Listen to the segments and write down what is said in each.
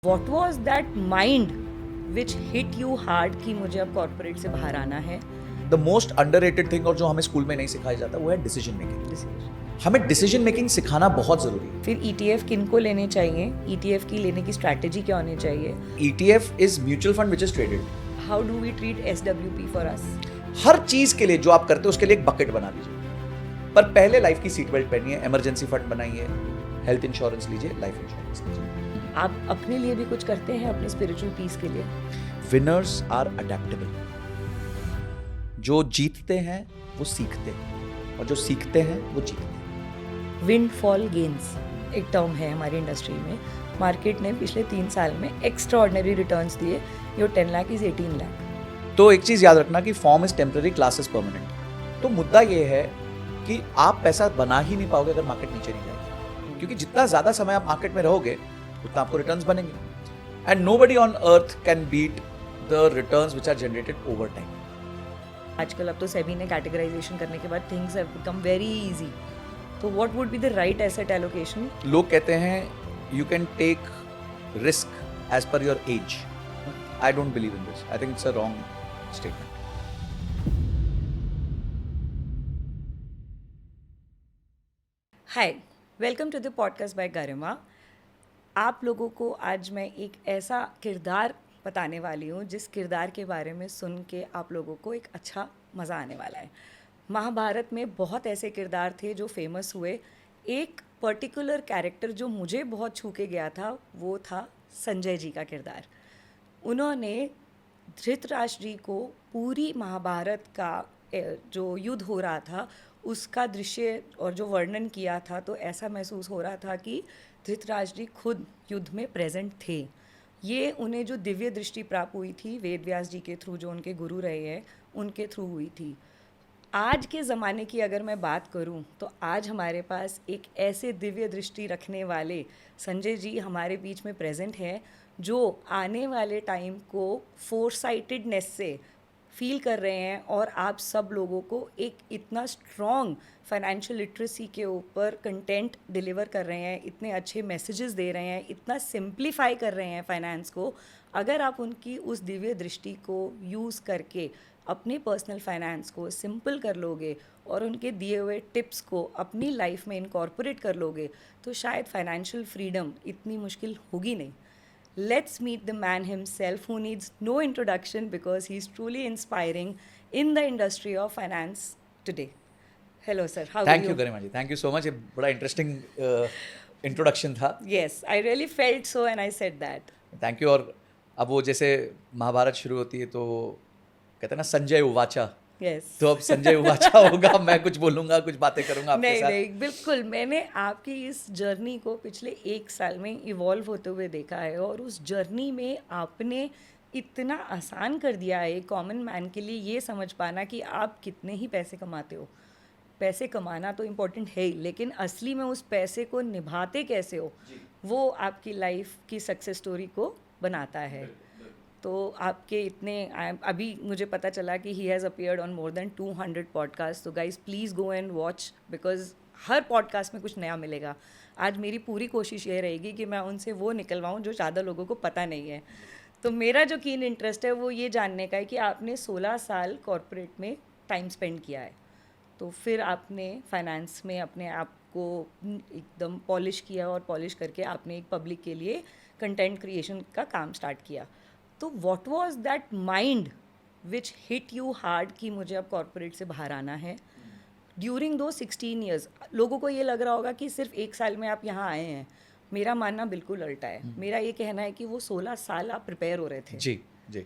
What was that mind which hit you hard कि मुझे अब कॉर्पोरेट से बाहर आना है? द मोस्ट अंडररेटेड थिंग और जो हमें स्कूल में नहीं सिखाया जाता वो है डिसीजन मेकिंग. हमें डिसीजन मेकिंग सिखाना बहुत जरूरी है. फिर ETF किन को लेने चाहिए? ETF की लेने की स्ट्रैटेजी क्या होनी चाहिए? ETF is mutual fund which is traded. How do we treat SWP for us? हर चीज के लिए जो आप करते हो उसके लिए एक बकेट बना लीजिए. पर पहले लाइफ की सीट बेल्ट पहनिए, इमरजेंसी फंड बनाइए, हेल्थ इंश्योरेंस लीजिए, लाइफ इंश्योरेंस लीजिए. आप अपने लिए भी कुछ करते हैं अपने स्पिरिचुअल पीस के लिए? Winners are adaptable. जो जीतते हैं वो सीखते हैं और जो सीखते हैं वो जीतते हैं. विंडफॉल गेन्स एक टर्म है हमारी इंडस्ट्री में. मार्केट ने पिछले 3 साल में एक्स्ट्राऑर्डिनरी रिटर्न्स दिए. Your 10 lakh is 18 lakh. तो एक चीज याद रखना कि form is temporary, class is permanent. तो मुद्दा ये है कि आप पैसा बना ही नहीं पाओगे अगर मार्केट नीचे नहीं जाएगी, क्योंकि जितना ज्यादा समय आप मार्केट में रहोगे उतना आपको रिटर्न्स बनेंगे. And nobody on earth can beat the returns which are generated over time. आजकल अब तो सेबी ने कैटेगराइजेशन करने के बाद things have become very easy. तो what would be the right asset allocation? लोग कहते हैं you can take risk as per your age. I don't believe in this. I think it's a wrong statement. Hi, welcome to the podcast by Garima. आप लोगों को आज मैं एक ऐसा किरदार बताने वाली हूँ जिस किरदार के बारे में सुन के आप लोगों को एक अच्छा मज़ा आने वाला है. महाभारत में बहुत ऐसे किरदार थे जो फेमस हुए. एक पर्टिकुलर कैरेक्टर जो मुझे बहुत छू के गया था वो था संजय जी का किरदार. उन्होंने धृतराष्ट्र जी को पूरी महाभारत का जो युद्ध हो रहा था उसका दृश्य और जो वर्णन किया था, तो ऐसा महसूस हो रहा था कि धृतराष्ट्र जी खुद युद्ध में प्रेजेंट थे. ये उन्हें जो दिव्य दृष्टि प्राप्त हुई थी वेद व्यास जी के थ्रू, जो उनके गुरु रहे हैं, उनके थ्रू हुई थी. आज के ज़माने की अगर मैं बात करूं तो आज हमारे पास एक ऐसे दिव्य दृष्टि रखने वाले संजय जी हमारे बीच में प्रेजेंट हैं जो आने वाले टाइम को फोरसाइटेडनेस से फील कर रहे हैं और आप सब लोगों को एक इतना स्ट्रॉन्ग फाइनेंशियल लिटरेसी के ऊपर कंटेंट डिलीवर कर रहे हैं, इतने अच्छे मैसेजेस दे रहे हैं, इतना सिंप्लीफाई कर रहे हैं फाइनेंस को. अगर आप उनकी उस दिव्य दृष्टि को यूज़ करके अपने पर्सनल फाइनेंस को सिंपल कर लोगे और उनके दिए हुए टिप्स को अपनी लाइफ में इनकॉर्पोरेट कर लोगे तो शायद फाइनेंशियल फ्रीडम इतनी मुश्किल होगी नहीं. Let's meet the man himself who needs no introduction because he's truly inspiring in the industry of finance today. Hello sir, how are you? Thank you Garima ji, thank you so much. ये बड़ा interesting introduction था. Yes, I really felt so and I said that. Thank you. और अब वो जैसे महाभारत शुरू होती है तो कहते हैं ना संजय उवाचा. Yes. तो अब संजय उवाचा होगा, मैं कुछ बोलूंगा, कुछ बातें करूंगा आपके नहीं साथ. नहीं, बिल्कुल. मैंने आपकी इस जर्नी को पिछले 1 साल में इवॉल्व होते हुए देखा है और उस जर्नी में आपने इतना आसान कर दिया है कॉमन मैन के लिए ये समझ पाना कि आप कितने ही पैसे कमाते हो. पैसे कमाना तो इम्पोर्टेंट है ही, लेकिन असली में उस पैसे को निभाते कैसे हो वो आपकी लाइफ की सक्सेस स्टोरी को बनाता है. तो आपके इतने अभी मुझे पता चला कि he has appeared on more than 200 podcast. तो guys please go and watch because हर पॉडकास्ट में कुछ नया मिलेगा. आज मेरी पूरी कोशिश ये रहेगी कि मैं उनसे वो निकलवाऊँ जो ज़्यादा लोगों को पता नहीं है. तो मेरा जो कीन इंटरेस्ट है वो ये जानने का है कि आपने 16 साल कॉर्पोरेट में टाइम स्पेंड किया है, तो फिर आपने फाइनेंस में अपने आप को एकदम पॉलिश किया और पॉलिश करके आपने एक पब्लिक के लिए कंटेंट क्रिएशन का काम स्टार्ट किया. तो what was that mind which hit you hard कि मुझे अब कॉर्पोरेट से बाहर आना है? ड्यूरिंग दो 16 ईयर्स लोगों को ये लग रहा होगा कि सिर्फ 1 साल में आप यहाँ आए हैं. मेरा मानना बिल्कुल उल्टा है. मेरा ये कहना है कि वो 16 साल आप प्रिपेयर हो रहे थे. जी जी,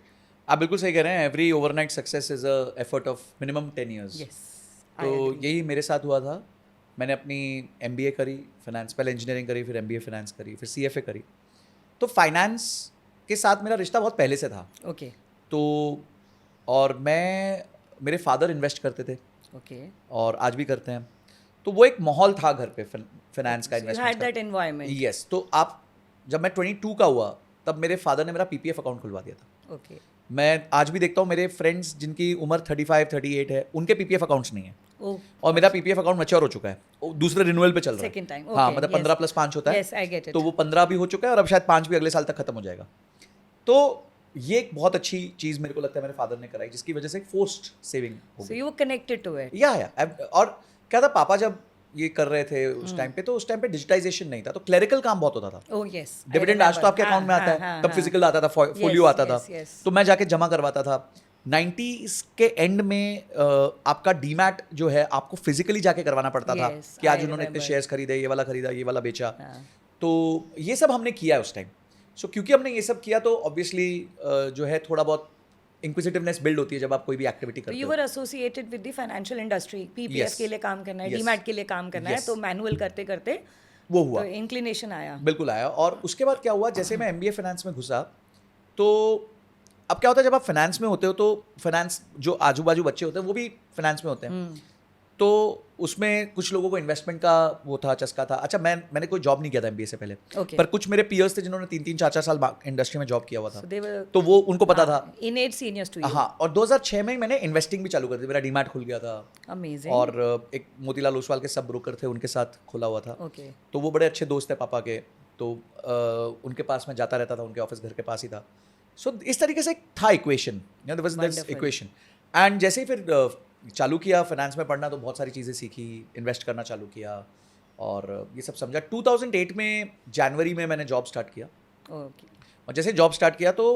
आप बिल्कुल सही कह रहे हैं. Every overnight success is a effort of minimum 10 years. Yes, I तो agree. यही मेरे साथ हुआ था. मैंने अपनी MBA करी फाइनेंस, पहले इंजीनियरिंग करी, फिर MBA फाइनेंस करी, फिर CFA करी. तो फाइनेंस के साथ मेरा रिश्ता बहुत पहले से था. ओके तो और मेरे फादर इन्वेस्ट करते थे ओके. और आज भी करते हैं. तो वो एक माहौल था घर पे फाइनेंस का, You had investment that environment. Yes. तो आप जब मैं 22 का हुआ तब मेरे फादर ने मेरा PPF अकाउंट खुलवा दिया था. ओके मैं आज भी देखता हूँ मेरे फ्रेंड्स जिनकी उम्र 35 38 है, उनके PPF अकाउंट्स नहीं है. ओह, और मेरा पीपीएफ अकाउंट मैच्योर हो चुका है, वो दूसरे रिन्यूअल पे चल रहा है। Second time, हाँ, okay, मतलब yes. 15 + 5 होता है, Yes, I get it. तो वो 15 भी हो चुका है और अब शायद 5 भी अगले साल तक खत्म हो जाएगा। तो ये एक बहुत अच्छी चीज मेरे को लगता है मेरे फादर ने कराई, जिसकी वजह से फोर्स्ड सेविंग हो So you were connected to it. और क्या था, पापा जब ये कर रहे थे उस टाइम पे, तो उस टाइम पे डिजिटाइजेशन नहीं था, तो क्लरिकल काम बहुत होता था। Oh yes. I डिविडेंड आज तो remember. आपके अकाउंट में आता है, हाँ, तब हाँ. फिजिकल आता था, फोलियो Yes, आता था, yes, yes. तो मैं जाके जमा करवाता था। 90s के एंड में आपका डीमैट जो है आपको फिजिकली जाके करवाना पड़ता था, Yes, कि आज I उन्होंने इतने remember. शेयर्स खरीदे, ये वाला खरीदा, ये वाला बेचा, हाँ. तो ये सब हमने किया है उस टाइम। सो क्योंकि हमने ये सब किया तो ऑब्वियसली जो है थोड़ा बहुत इंक्विजिटिवनेस बिल्ड होती है जब आप कोई भी एक्टिविटी तो करते यू हो। वर associated with the financial industry, PPF Yes. के लिए काम करना है, Yes. डीमैट के लिए काम करना है, Yes. तो मैनुअल करते करते वो हुआ, तो इंक्लिनेशन आया। बिल्कुल आया। और उसके बाद क्या हुआ, जैसे मैं एमबीए फाइनेंस में घुसा, तो अब क्या होता है जब आप फाइनेंस में होते हो, तो फाइनेंस जो आजू बाजू बच्चे होते हैं वो भी फाइनेंस में होते हैं, तो उसमें कुछ लोगों को इन्वेस्टमेंट का वो था, चस्का था। अच्छा, मैंने कोई जॉब नहीं किया था एमबीए से पहले, Okay. पर कुछ मेरे पीयर्स थे जिन्होंने 3-3, 4-4 साल इंडस्ट्री में जॉब किया हुआ था, So they were तो वो उनको पता था। innate seniors to you. हाँ, और 2006 में ही मैंने इन्वेस्टिंग भी चालू कर दी, मेरा डीमैट खुल गया था, Amazing. और एक मोतीलाल ओसवाल के सब ब्रोकर थे, उनके साथ खुला हुआ था। Okay. तो वो बड़े अच्छे दोस्त थे पापा के, तो उनके पास मैं जाता रहता था, उनके ऑफिस घर के पास ही था। सो इस तरीके से एक था इक्वेशन, Wonderful. इक्वेशन। एंड जैसे ही फिर चालू किया फाइनेंस में पढ़ना, तो बहुत सारी चीज़ें सीखी, इन्वेस्ट करना चालू किया और ये सब समझा। 2008 में जनवरी में मैंने जॉब स्टार्ट किया, Okay. और जैसे जॉब स्टार्ट किया तो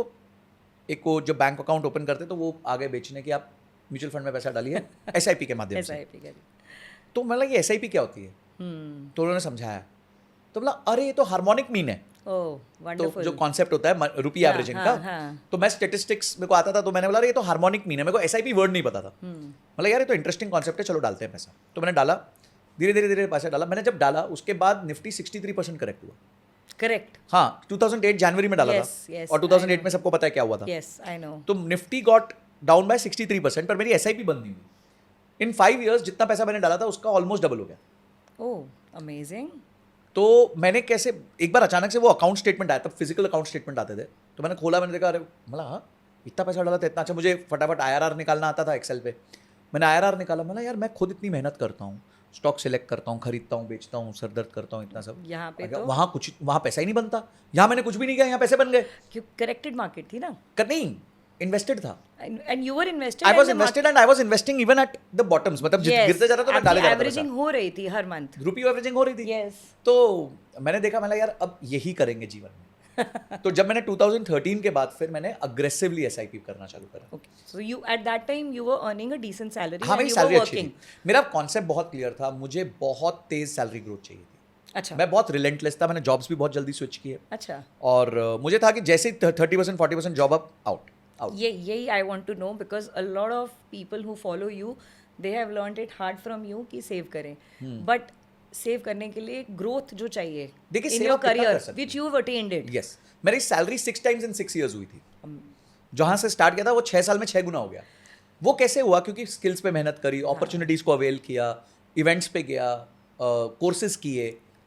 एक वो जो बैंक अकाउंट ओपन करते तो वो आगे बेचने की, आप म्यूचुअल फंड में पैसा डालिए एसआईपी के माध्यम से। SIP करी। तो मतलब ये एसआईपी क्या होती है, तो उन्होंने समझाया, तो बोला अरे ये तो हार्मोनिक मीन है। Oh, तो wonderful. जो कॉन्सेप्ट होता है रुपी हाँ, एवरेजिंग हाँ, का, हाँ. तो मैं स्टेटिस्टिक्स मेरे को आता था, तो मैंने बोला अरे ये तो हार्मोनिक मीन है, मेरे को एसआईपी वर्ड नहीं पता था। मतलब यार ये तो इंटरेस्टिंग कॉन्सेप्ट है, चलो डालते हैं पैसा। तो मैंने डाला, धीरे धीरे धीरे पैसा डाला। मैंने जब डाला उसके बाद निफ्टी 63% करेक्ट हुआ। Correct. हाँ, 2008 जनवरी में डाला Yes, था, yes, और I 2008 know. में सबको पता है क्या हुआ था। Yes, I know. तो निफ्टी गॉट डाउन बाय 63%, पर मेरी एसआईपी बंद नहीं हुई। इन 5 years जितना पैसा मैंने डाला था उसका ऑलमोस्ट डबल हो गया। Oh, amazing. तो मैंने कैसे, एक बार अचानक से वो अकाउंट स्टेटमेंट आया, तब फिजिकल अकाउंट स्टेटमेंट आते थे, तो मैंने खोला, मैंने देखा, अरे मतलब हाँ इतना पैसा डाला था, इतना अच्छा। मुझे फटाफट IRR निकालना आता था एक्सेल पे, मैंने IRR निकाला। मतलब यार मैं खुद इतनी मेहनत करता हूँ, स्टॉक सेलेक्ट करता हूँ, खरीदता हूँ, बेचता हूँ, सर दर्द करता हूँ, इतना सब, यहाँ पे तो वहाँ पैसा ही नहीं बनता। यहाँ मैंने कुछ भी नहीं किया, यहाँ पैसे बन गए। करेक्टेड मार्केट थी ना, नहीं, इन्वेस्टेड था। And you were invested. I was invested and I was investing even at the bottoms, मतलब गिरते जा रहा था तो मैं डाले जा रहा था। एवरेजिंग हो रही थी हर मंथ, रुपी एवरेजिंग हो रही थी। यस। तो मैंने देखा, मतलब यार अब यही करेंगे जीवन में। तो जब मैंने 2013 के बाद फिर मैंने अग्रेसिवली एसआईपी करना चालू करा। Okay, so you at that time you were earning a decent salary. हाँ, मेरी सैलरी अच्छी थी, मेरा कॉन्सेप्ट बहुत क्लियर था, मुझे बहुत तेज सैलरी ग्रोथ चाहिए थी। अच्छा, मैं बहुत रिलेंटलेस था, मैंने जॉब्स भी बहुत जल्दी स्विच किए, अच्छा। और मुझे था कि जैसे 30% 40% जॉब अप आउट। यही I want to know, because a lot of people who follow you they have learned it hard from you कि सेव करें, बट सेव करने के लिए ग्रोथ जो चाहिए देखिए, इन save योर आप कितना कर करियर सकते which you have attend it. Yes, मेरी सैलरी 6 times in 6 years हुई थी। जहाँ से स्टार्ट किया था वो 6 साल में 6 गुना हो गया। वो कैसे हुआ? क्योंकि स्किल्स पे मेहनत करी, अपॉर्चुनिटीज को अवेल किया, इवेंट्स पे गया, कोर्सेज किए,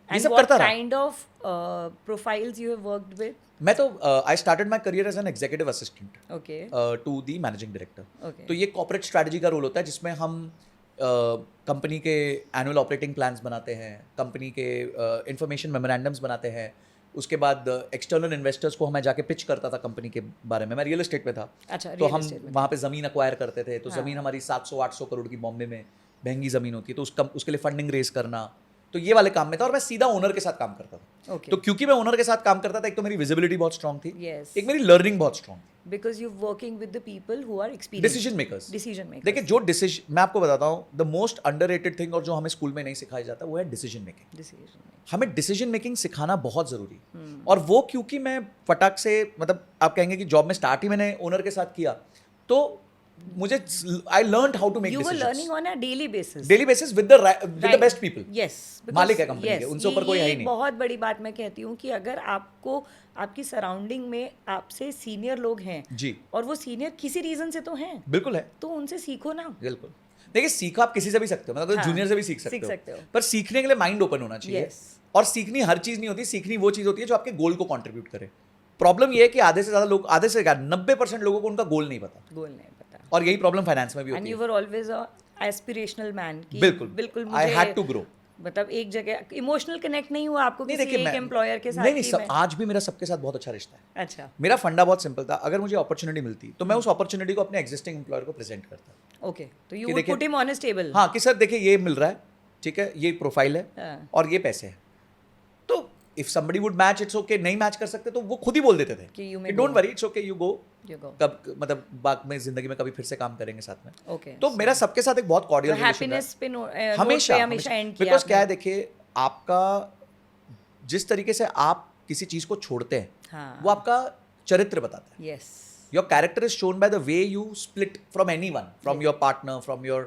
ये सब करता रहा। Kind of profiles you have worked with? मैं तो I started my career as an executive assistant okay, to the managing director. Okay, तो ये कॉर्पोरेट स्ट्रैटेजी का रोल होता है, जिसमें हम कंपनी के एनुअल ऑपरेटिंग प्लान्स बनाते हैं, कंपनी के इंफॉर्मेशन मेमोरेंडम्स बनाते हैं, उसके बाद एक्सटर्नल इन्वेस्टर्स को मैं जाके पिच करता था कंपनी के बारे में। मैं रियल एस्टेट में था, अच्छा, तो हम वहाँ पे ज़मीन अक्वायर करते थे। तो हाँ। ज़मीन हमारी 700-800 करोड़ की बॉम्बे में महंगी ज़मीन होती है, तो उसके लिए फंडिंग रेज करना, तो ये वाले काम में था। और मैं सीधा ओनर के साथ काम करता था। ओके, तो क्योंकि मैं ओनर के साथ काम करता था, एक तो मेरी विजिबिलिटी बहुत स्ट्रांग थी, यस, एक मेरी लर्निंग बहुत स्ट्रांग थी। Because you working with the people who are experienced decision makers. Decision देखिए, जो डिसीजन मैं आपको बताता हूँ, द मोस्ट अंडररेटेड थिंग और जो हमें स्कूल में नहीं सिखाया जाता वो है डिसीजन मेकिंग। डिसीजन हमें डिसीजन मेकिंग सिखाना बहुत ज़रूरी है। और वो क्योंकि मैं फटाक से, मतलब आप कहेंगे कि जॉब में स्टार्ट ही मैंने ओनर के साथ किया, तो मुझे I learn how to make you were डिसीजंस learning on a daily basis daily basis with the best people. yes because- मालिक है कंपनी yes, के, उनसे ऊपर कोई है ही ये नहीं। बहुत बड़ी बात मैं कहती हूँ कि अगर आपको आपकी सराउंडिंग में आपसे सीनियर लोग हैं जी, और वो सीनियर किसी रीजन से तो हैं, बिल्कुल है, तो उनसे सीखो ना। बिल्कुल। देखिए, सीखा आप किसी से भी सकते हो, मतलब हाँ, जूनियर से भी सीख सीख सकते सकते हो। हो, पर सीखने के लिए माइंड ओपन होना चाहिए। Yes. और सीखनी हर चीज़ नहीं होती, सीखनी वो चीज़ होती है जो आपके गोल को कंट्रीब्यूट करे। प्रॉब्लम ये है कि आधे से ज़्यादा लोग, आधे से क्या 90% लोगों को उनका गोल नहीं पता, गोल नहीं पता, और यही प्रॉब्लम फाइनेंस में भी एंड होती यू है। वर ऑलवेज एस्पिरेशनल मैन कि बिल्कुल बिल्कुल आई मुझे हैड टू ग्रो। मतलब एक जगह इमोशनल कनेक्ट नहीं हुआ आपको नहीं किसी देखिए एक एम्प्लॉयर के साथ नहीं नहीं कि सब आज भी मेरा सबके साथ बहुत अच्छा रिश्ता है। अच्छा मेरा फंडा बहुत सिंपल था, अगर मुझे अपॉर्चुनिटी मिलती तो मैं उस अपॉर्चुनिटी को अपने एग्जिस्टिंग एम्प्लॉयर को प्रेजेंट करता ओके तो यू कि वुड देखिए- put him on a table हाँ कि सर देखिए ये मिल रहा है, ठीक है, ये प्रोफाइल है हाँ। और ये पैसे है, तो if somebody would match it's okay, नहीं मैच कर सकते तो वो खुद ही बोल देते थे कि you may कि don't go. Worry it's okay, you go. You go. कब मतलब बाद में जिंदगी में कभी फिर से काम करेंगे साथ में। Okay, तो मेरा सबके साथ एक बहुत कॉर्डियल तो रिलेशन हैप्पीनेस पे हमेशा हमेशा एंड किया बिकॉज क्या है आपने। देखिए आपका जिस तरीके से आप किसी चीज को छोड़ते हैं हाँ। वो आपका चरित्र बताता है। Yes Your character is shown by the way you split from anyone, from your partner, from your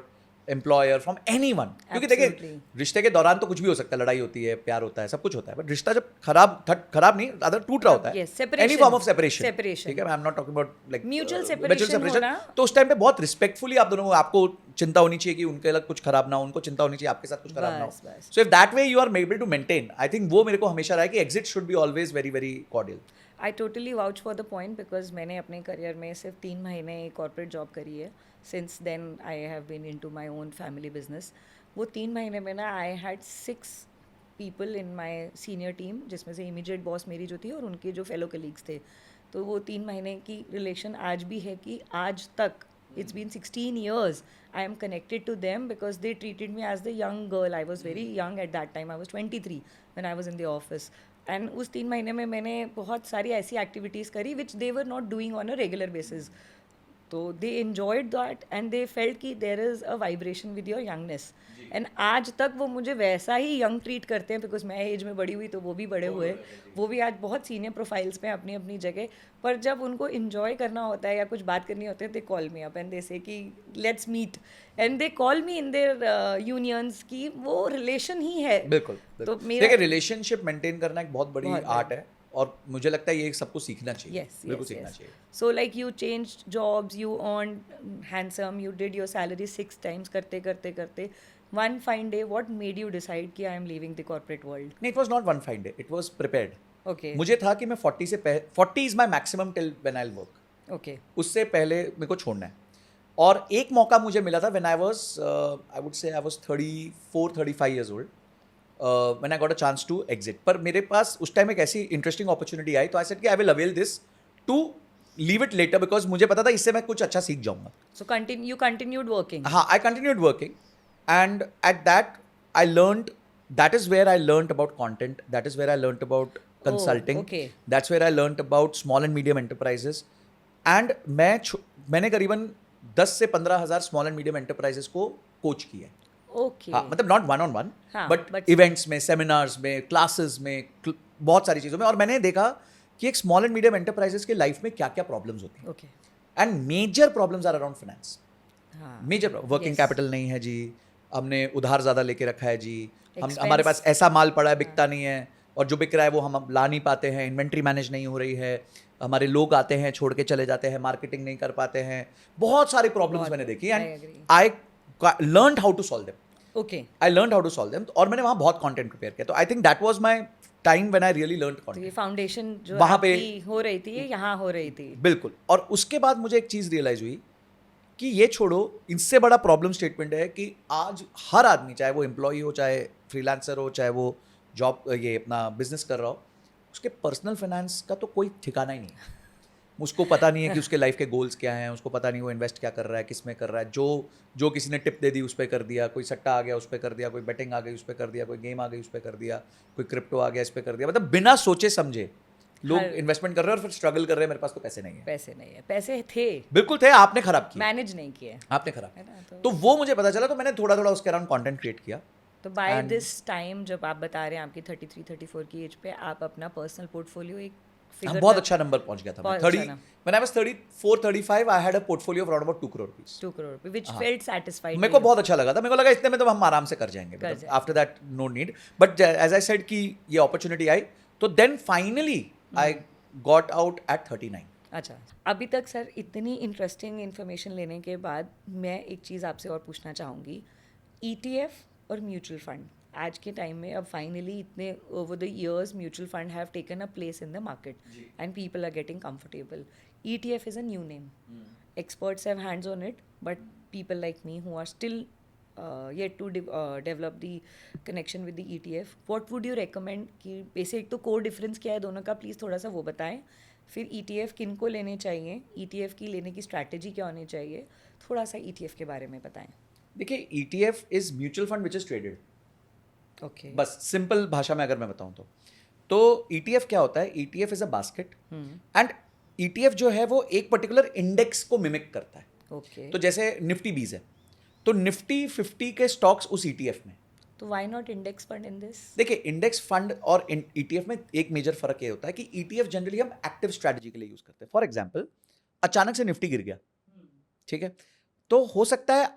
employer, from anyone. क्योंकि देखिए Absolutely. रिश्ते के दौरान तो कुछ भी हो सकता है, लड़ाई होती है, प्यार होता है, सब कुछ होता है, बट रिश्ता जब खराब नहीं, अदर टूट रहा होता है, Yes, separation. any form of separation, Separation. ठीक है, I am not talking about like Mutual separation होना। तो उस टाइम पे बहुत रिस्पेक्टफुली आप दोनों को, आपको चिंता होनी चाहिए कि उनके अलग कुछ खराब ना हो, उनको चिंता होनी चाहिए आपके साथ कुछ खराब ना बस, हो। बस। So if that way you are able to maintain, I think वो मेरे को हमेशा रहा है कि exit should be always very very cordial. I totally vouch for the point because मैंने अपने करियर में सिर्फ 3 महीने कॉर्पोरेट जॉब करी है। Since then I have been into my own family business. वो 3 महीने में ना I had 6 people in my senior team, जिसमें से इमीडिएट बॉस मेरी जो थी और उनके जो फेलो कलीग्स थे। तो वो 3 महीने की रिलेशन आज भी है कि आज तक it's been 16 years I am connected to them because they treated me as the young girl. I was very young at that time. I was 23 when I was in the office. And उस 3 महीने में मैंने बहुत सारी ऐसी activities करी which they were not doing on a regular basis. तो दे enjoyed that and they felt कि there is a vibration with your youngness. And आज तक वो मुझे वैसा ही यंग ट्रीट करते हैं बिकॉज मैं एज में बड़ी हुई तो वो भी बड़े हुए, वो भी आज बहुत सीनियर प्रोफाइल्स पे अपनी अपनी जगह। पर जब उनको इन्जॉय करना होता है या कुछ बात करनी होती है they call me up and they say कि let's meet and they call me in their unions की वो रिलेशन ही है। बिल्कुल तो देखिए रिलेशनशिप मेंटेन करना एक बहुत बड़ी आर्ट है और मुझे लगता है ये सबको सीखना चाहिए। Yes, बिल्कुल yes, सीखना yes. चाहिए। So like you changed jobs, you earned handsome, you did your salary 6 times करते करते करते one fine day what made you decide कि I am leaving the corporate world? नहीं, it was not one fine day, it was prepared. Okay. मुझे था कि मैं 40 से 40 is my maximum till when I'll work. Okay. उससे पहले मेरे को छोड़ना है। और एक मौका मुझे मिला था when I was I would say I was 34-35 years old when I got a chance to exit. पर मेरे पास उस टाइम एक ऐसी इंटरेस्टिंग अपॉर्चुनिटी आई तो आई सेड कि I will avail this to leave it later because मुझे पता था इससे मैं कुछ अच्छा सीख जाऊंगा। So you continued working. हाँ, I continued working and at that I learned, that is where I learned about content, that is where I learned about consulting, okay. that's where I learned about small and medium enterprises and मैंने करीबन 10 से 15 हज़ार small and medium enterprises को coach किया है। Okay. हाँ, मतलब not one on one हाँ, बट but- इवेंट्स में, सेमिनार्स में, क्लासेस में, बहुत सारी चीज़ों में। और मैंने देखा कि एक स्मॉल एंड मीडियम एंटरप्राइजेस के लाइफ में क्या क्या प्रॉब्लम्स होती हैं Okay. And major problems are around finance. हाँ. Major working Yes. कैपिटल नहीं है जी, हमने उधार ज़्यादा लेके रखा है जी, हम Expense. हमारे पास ऐसा माल पड़ा है बिकता नहीं है और जो बिक रहा है वो हम ला नहीं पाते हैं, इन्वेंट्री मैनेज नहीं हो रही है, हमारे लोग आते हैं छोड़ के चले जाते हैं, मार्केटिंग नहीं कर पाते हैं, बहुत सारी प्रॉब्लम्स मैंने देखी I and agree. I learned how to solve them. Okay. I learned how to solve them और मैंने वहाँ बहुत कंटेंट प्रिपेयर किया। तो I think that was my time when I really learned तो ये कंटेंट। फाउंडेशन जो वहाँ पे- आपकी हो रही थी ये यहाँ हो रही थी। बिल्कुल। और उसके बाद मुझे एक चीज़ रियलाइज हुई कि ये छोड़ो, इससे बड़ा प्रॉब्लम स्टेटमेंट है कि आज हर आदमी, चाहे वो एम्प्लॉय हो, चाहे फ्रीलांसर हो, चाहे वो जॉब ये अपना बिजनेस कर रहा हो, उसके पर्सनल फाइनेंस का तो कोई ठिकाना ही नहीं है। उसको पता नहीं है कि उसके लाइफ के गोल्स क्या हैं, उसको पता नहीं वो इन्वेस्ट क्या कर रहा है, किस में कर रहा है, जो किसी ने टिप दे दी उस पर कर दिया, कोई सट्टा आ गया उस पर कर दिया, कोई बेटिंग आ गई उस पर कर दिया, कोई गेम आ गई उस पर कर दिया, कोई क्रिप्टो आ गया इस पर कर दिया। मतलब बिना सोचे समझे लोग इन्वेस्टमेंट कर रहे हैं और फिर स्ट्रगल कर रहे हैं, मेरे पास तो पैसे नहीं है। पैसे नहीं है, पैसे थे बिल्कुल थे, आपने खराब किया, मैनेज नहीं किए। आपने खराब है ना, किया। तो वो मुझे पता चला, तो मैंने थोड़ा थोड़ा उसके अराउंड कंटेंट क्रिएट किया। तो बाय दिस टाइम जब आप बता रहे हैं आपकी 33-34 की एज पे आप अपना पर्सनल पोर्टफोलियो एक हम फिगर बहुत अच्छा नंबर पहुंच गया था। बहुत 30 अच्छा ना। when I was 34-35 I had a portfolio of around about 2 crore rupees। 2 crore पे which felt satisfied मेरे को बहुत अच्छा लगा था, मेरे को लगा इतने में तो हम आराम से कर जाएंगे, जाएंगे। After that no need. But as I said कि ये अपॉर्चुनिटी आई तो then finally I got out at 39। अच्छा, अभी तक सर इतनी इंटरेस्टिंग इन्फॉर्मेशन लेने के बाद मैं एक चीज़ आपसे और पूछना चाहूँगी, ETF और म्यूचुअल फंड आज के टाइम में अब फाइनली इतने over the years mutual fund have taken a place in the market and people are getting comfortable. ETF is a new name. Experts have hands on it, but people like me who are still yet to develop the connection with the ETF. What would you recommend कि basic तो core difference क्या है दोनों का, please थोड़ा सा वो बताएं. फिर ETF किन को लेने चाहिए, ETF की लेने की स्ट्रैटेजी क्या होनी चाहिए, थोड़ा सा ETF के बारे में बताएं. देखिए ETF is mutual fund which is traded. Okay. बस सिंपल भाषा में अगर मैं बताऊं तो ETF क्या होता है? ETF is a basket and ETF जो है वो एक पर्टिकुलर इंडेक्स को मिमिक करता है. ओके. तो जैसे निफ्टी 20 है तो निफ्टी 50 के स्टॉक्स उस ETF में. तो why not index fund in this? देखिए इंडेक्स फंड और ETF में एक मेजर फर्क ये होता है कि ETF जनरली हम एक्टिव स्ट्रैटेजी के लिए यूज करते हैं. फॉर एग्जांपल अचानक से निफ्टी गिर गया, ठीक है, तो हो सकता है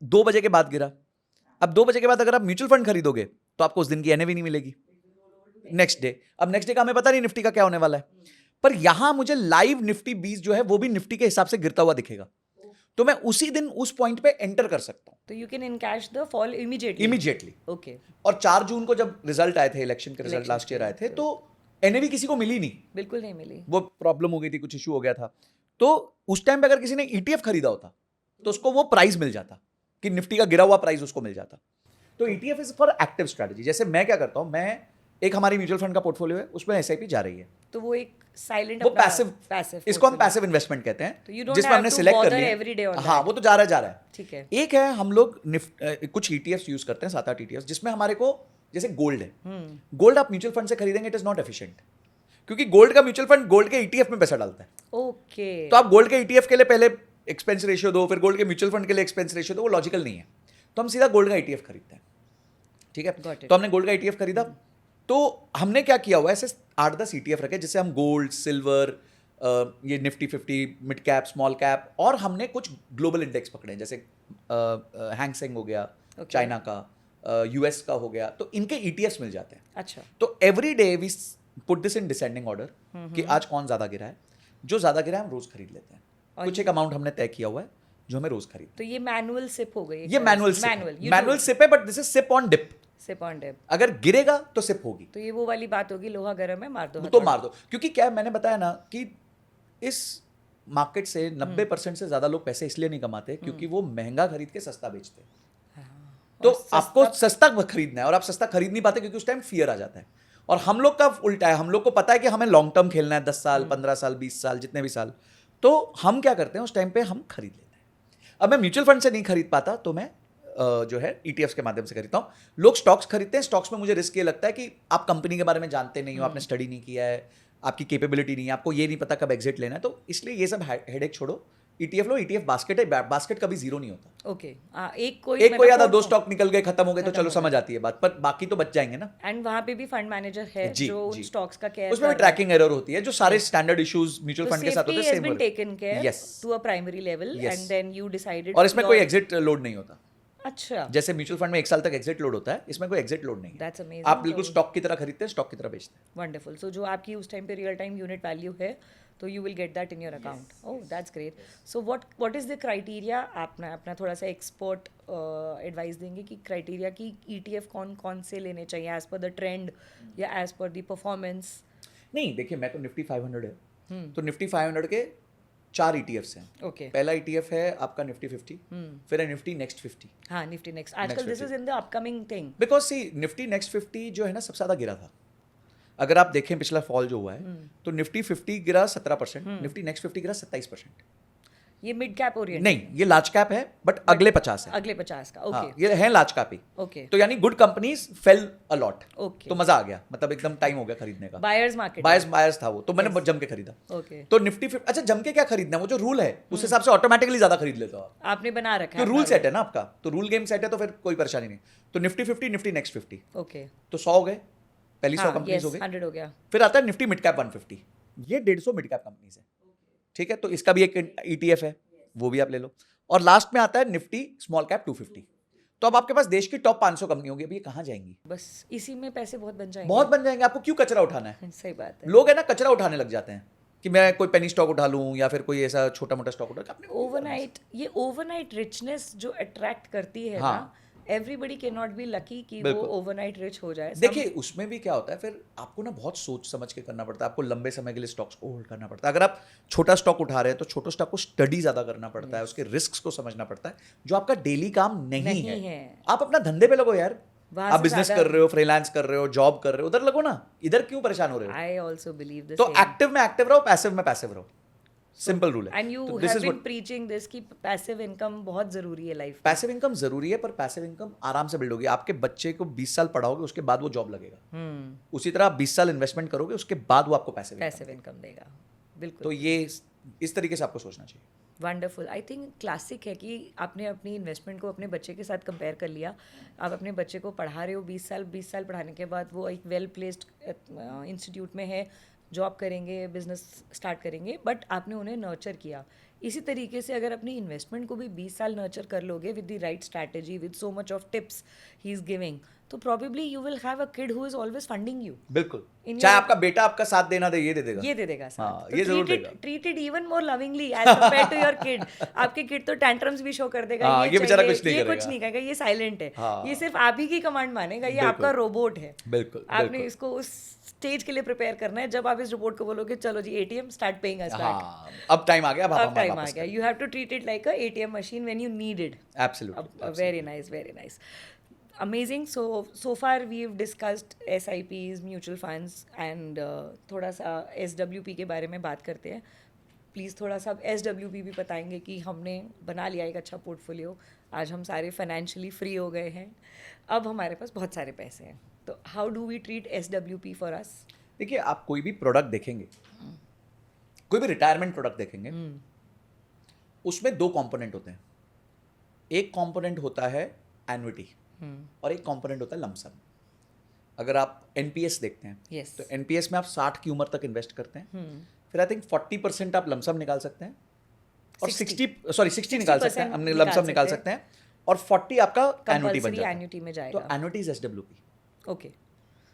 2 बजे के बाद गिरा. अब 2 बजे के बाद अगर आप म्यूचुअल फंड खरीदोगे तो आपको उस दिन की NAV नहीं मिलेगी नेक्स्ट डे. अब नेक्स्ट डे का हमें पता नहीं निफ्टी का क्या होने वाला है, पर यहां मुझे लाइव निफ्टी 20 जो है वो भी निफ्टी के हिसाब से गिरता हुआ दिखेगा, तो मैं उसी दिन उस पॉइंट पे एंटर कर सकता हूं. तो you can encash the fall immediately. Immediately. Okay. और 4 जून को जब रिजल्ट आए थे, इलेक्शन के रिजल्ट लास्ट ईयर आए थे, तो NAV किसी को मिली नहीं, बिल्कुल नहीं मिली. वो प्रॉब्लम हो गई थी, कुछ इशू हो गया था. तो उस टाइम पे अगर किसी ने ETF खरीदा होता तो उसको वो प्राइस मिल जाता कि निफ्टी का गिरा हुआ प्राइस उसको मिल जाता. तो ETF is for active strategy. जैसे मैं क्या करता हूं, मैं एक हमारी म्यूचुअल फंड का पोर्टफोलियो है, उसमें SIP जा रही है, तो वो एक साइलेंट, वो पैसिव, इसको हम पैसिव इन्वेस्टमेंट कहते हैं, जिसमें हमने सिलेक्ट कर लिया. हाँ, वो तो जा रहा है. ठीक है. एक है हम लोग कुछ ETFs यूज करते हैं, 7-8 ETFs, जिसमें हमारे को जैसे गोल्ड है. गोल्ड आप म्यूचुअल फंड से खरीदेंगे, इट इज नॉट एफिशिएंट, क्योंकि गोल्ड का म्यूचुअल फंड गोल्ड के ETF में पैसा डालता है. ओके. तो आप गोल्ड के ETF के लिए पहले एक्सपेंस रेशियो दो, फिर गोल्ड के म्यूचुअल फंड के लिए एक्सपेंस रेशियो दो, वो लॉजिकल नहीं है. तो हम सीधा गोल्ड का ETF खरीदते हैं, ठीक है. तो हमने गोल्ड का ETF खरीदा, तो हमने क्या किया हुआ है, ऐसे 8-10 ETF रखे, जिससे हम गोल्ड, सिल्वर, ये Nifty 50, mid cap, small cap, और हमने कुछ ग्लोबल इंडेक्स पकड़े हैं, जैसे हैंग सेंग हो गया, चाइना का, US का हो गया, तो इनके ETFs मिल जाते हैं. अच्छा. तो every day we put this in descending order कि आज कौन ज्यादा गिरा है. जो ज्यादा गिरा है हम रोज खरीद लेते हैं. कुछ एक अमाउंट हमने तय किया हुआ है जो हमें रोज खरीद. तो ये मैनुअल सिप हो गई. ये मैनुअल सिप है, but this is SIP on dip. SIP on dip. अगर गिरेगा तो सिप होगी. तो ये वो वाली बात होगी, लोहा गर्म है, मार दो तो मार दो. क्योंकि क्या मैंने बताया ना कि इस मार्केट से 90% से ज्यादा लोग पैसे इसलिए नहीं कमाते क्योंकि वो महंगा खरीद के सस्ता बेचते हैं. तो आपको सस्ता खरीदना है, और आप सस्ता खरीद नहीं पाते क्योंकि उस टाइम फियर आ जाता है. और हम लोग का उल्टा है, हम लोग को पता है कि हमें लॉन्ग टर्म खेलना है, 10 साल, 15 साल, 20 साल, जितने भी साल. तो हम क्या करते हैं, उस टाइम पे हम खरीद लेते हैं. अब मैं म्यूचुअल फंड से नहीं खरीद पाता, तो मैं जो है ETFs के माध्यम से खरीदता हूँ. लोग स्टॉक्स खरीदते हैं, स्टॉक्स में मुझे रिस्क ये लगता है कि आप कंपनी के बारे में जानते नहीं हो, आपने स्टडी नहीं किया है, आपकी कैपेबिलिटी नहीं है, आपको ये नहीं पता कब एग्जिट लेना है. तो इसलिए ये सब हेडेक छोड़ो, ETF लो. ETF बास्केट है, बास्केट कभी जीरो नहीं होता. ओके. एक कोई आधा 2 स्टॉक निकल गए, खत्म हो गए, तो चलो समझ आती है बात, पर बाकी तो बच जाएंगे ना. एंड वहाँ पे भी फंड मैनेजर है जो उन स्टॉक्स का केयर, उसमें भी ट्रैकिंग एरर होती है, जो सारे स्टैंडर्ड इश्यूज म्यूचुअल फंड के साथ होते हैं, same been taken care to a primary level, and then you decided. और इसमें कोई एग्जिट लोड नहीं होता. अच्छा. जैसे म्यूचुअल फंड में 1 साल तक एग्जिट लोड होता है, इसमें कोई एग्जिट लोड नहीं है. That's amazing. आप बिल्कुल स्टॉक की तरह खरीदते हैं, स्टॉक की तरह बेचते हैं. वंडरफुल. सो जो आपकी उस टाइम पे रियल टाइम यूनिट वैल्यू है, तो you will get that in your account. Oh, that's great. So what is the criteria? आपने अपना थोड़ा सा एक्सपर्ट एडवाइस देंगे कि क्राइटेरिया की ETF कौन से लेने चाहिए, एज पर द ट्रेंड या एज पर द परफॉर्मेंस? नहीं, देखिए, मैं तो निफ्टी 500 है, तो निफ्टी 500 के 4 ETFs हैं. ओके. पहला ETF है आपका निफ्टी 50, फिर है निफ्टी नेक्स्ट 50. हाँ, निफ्टी नेक्स्ट. आजकल this is in the upcoming thing, because see Nifty next 50 जो है ना, सबसे ज्यादा गिरा था. अगर आप देखें पिछला फॉल जो हुआ है, तो निफ्टी 50 गिरा 17%, निफ्टी नेक्स्ट 50 गिरा 27%. ये मिड कैप ओरिएंटेड नहीं, ये लार्ज कैप है, बट अगले 50 है. अगले 50 का. ओके. हाँ, ये है लार्ज कैप ही. ओके. तो यानी good companies fail a lot. Okay. तो मजा आ गया, मतलब एकदम टाइम हो गया खरीदने का. Buyers market. बायर्स था वो, तो मैंने जम के खरीदा. ओके. तो निफ्टी अच्छा, जम के क्या खरीदना है, वो जो रूल है उस हिसाब से ऑटोमेटिकली ज्यादा खरीद लेते हो आप. आपने बना रखा है, तो रूल सेट है ना आपका, तो रूल गेम सेट है, तो फिर कोई परेशानी नहीं. तो निफ्टी 50, निफ्टी नेक्स्ट 50. ओके. तो 100 हो गए, पहली 100 कंपनीज हो गई. 100 हो गया. फिर आता है निफ्टी मिड कैप 150. ये 150 मिड कैप कंपनीज है, ठीक है. तो इसका भी एक ETF है, वो भी आप ले लो. और लास्ट में आता है निफ्टी स्मॉल कैप 250. तो अब आपके पास देश की टॉप 500 कंपनी होगी. अब ये कहाँ जाएंगी? बस इसी में पैसे बहुत बन जाएंगे. बहुत बन जाएंगे. आपको क्यों कचरा उठाना है? सही बात है. लोग है ना, कचरा उठाने लग जाते हैं कि मैं कोई पेनी स्टॉक उठा लूं या फिर कोई ऐसा छोटा मोटा स्टॉक उठा. ओवरनाइट, ये ओवरनाइट रिचनेस जो अट्रैक्ट करती है हाँ. ना, everybody can not be lucky कि वो बिल्कुल। ओवरनाइट रिच हो जाए. देखिए उसमें भी क्या होता है, फिर आपको ना बहुत सोच समझ के करना पड़ता है, आपको लंबे समय के लिए स्टॉक्स को होल्ड करना पड़ता है. अगर आप छोटा स्टॉक उठा रहे हैं तो छोटे स्टॉक को स्टडी ज्यादा करना पड़ता है, उसके रिस्क को समझना पड़ता है, जो आपका डेली काम नहीं है. आप अपना धंधे पे लगो यार, वहाँ आप से बिजनेस ज़्यादा- कर रहे हो, फ्रीलांस कर रहे हो, जॉब कर रहे हो, उधर लगो ना. इधर क्यों परेशान हो रहे हो? I also believe the तो same. एक्टिव में एक्टिव रहो, पैसिव में पैसिव रहो. सिंपल रूल है. And you तो this have is been what- preaching this कि passive income बहुत जरूरी है लाइफ में. पैसिव इनकम जरूरी है, पर पैसिव इनकम आराम से बिल्ड होगी. आपके बच्चे को 20 साल पढ़ाओगे, उसके बाद वो जॉब लगेगा. उसी तरह आप 20 साल इन्वेस्टमेंट करोगे, उसके बाद वो आपको पैसिव पैसिव इनकम देगा. बिल्कुल. तो ये इस तरीके से आपको सोचना चाहिए. वंडरफुल. आई थिंक क्लासिक है कि आपने अपनी इन्वेस्टमेंट को अपने बच्चे के साथ कंपेयर कर लिया. आप अपने बच्चे को पढ़ा रहे हो 20 साल पढ़ाने के बाद वो एक वेल प्लेस्ड इंस्टीट्यूट में है, जॉब करेंगे, बिजनेस स्टार्ट करेंगे, बट आपने उन्हें नर्चर किया. इसी तरीके से अगर अपनी इन्वेस्टमेंट को भी 20 साल नर्चर कर लोगे with the right strategy, with so much of tips he is giving, तो probably you will have a kid who is always funding you. बिल्कुल. In चाहे your- आपका बेटा आपका साथ देना दे, ये दे देगा. ये दे देगा साथ. हाँ, ये जरूर देगा. Treated even more lovingly as compared to your kid. आपके किड तो टैंट्रम्स भी शो कर देगा. हाँ, ये बेचारा कुछ नहीं ये करेगा. कुछ नहीं कहेगा, ये साइलेंट है. हाँ. ये सिर्फ आप ही की कमांड मानेगा, ये बिल्कुल. आपका रोबोट है. बिल्कुल. आपने बिल्कुल. इसको उस स्टेज के लिए प्रिपेयर करना है जब आप इस रोबोट को बोलोगे चलो जी ATM start paying us back. हाँ, अब टाइम आ गया, अब अब हम टाइम आ वापस गया. You have to treat it like a ATM machine when you need it. Absolutely. Very nice, very nice. Amazing. So far we've discussed SIPs, mutual funds and थोड़ा सा SWP के बारे में बात करते हैं. प्लीज़ थोड़ा सा SWP भी बताएंगे कि हमने बना लिया एक अच्छा पोर्टफोलियो. आज हम सारे फाइनेंशियली फ्री हो गए हैं. अब हमारे पास बहुत सारे पैसे हैं. तो how do we treat SWP for us? देखिए, आप कोई भी प्रोडक्ट देखेंगे, कोई भी रिटायरमेंट प्रोडक्ट देखेंगे, उसमें दो कंपोनेंट होते हैं. एक कंपोनेंट होता है एन्युटी और एक कंपोनेंट होता है लमसम. अगर आप एनपीएस देखते हैं, Yes. तो एनपीएस में आप 60 की उम्र तक इन्वेस्ट करते हैं. फिर आई थिंक 40% आप लमसम निकाल सकते हैं और 60 निकाल सकते हैं, हमने लमसम निकाल सकते हैं, और 40 आपका एन्युटी बन कंपल्सरी जाता है. एन्युटी में तो जाएगा. Annuity is SWP. Okay.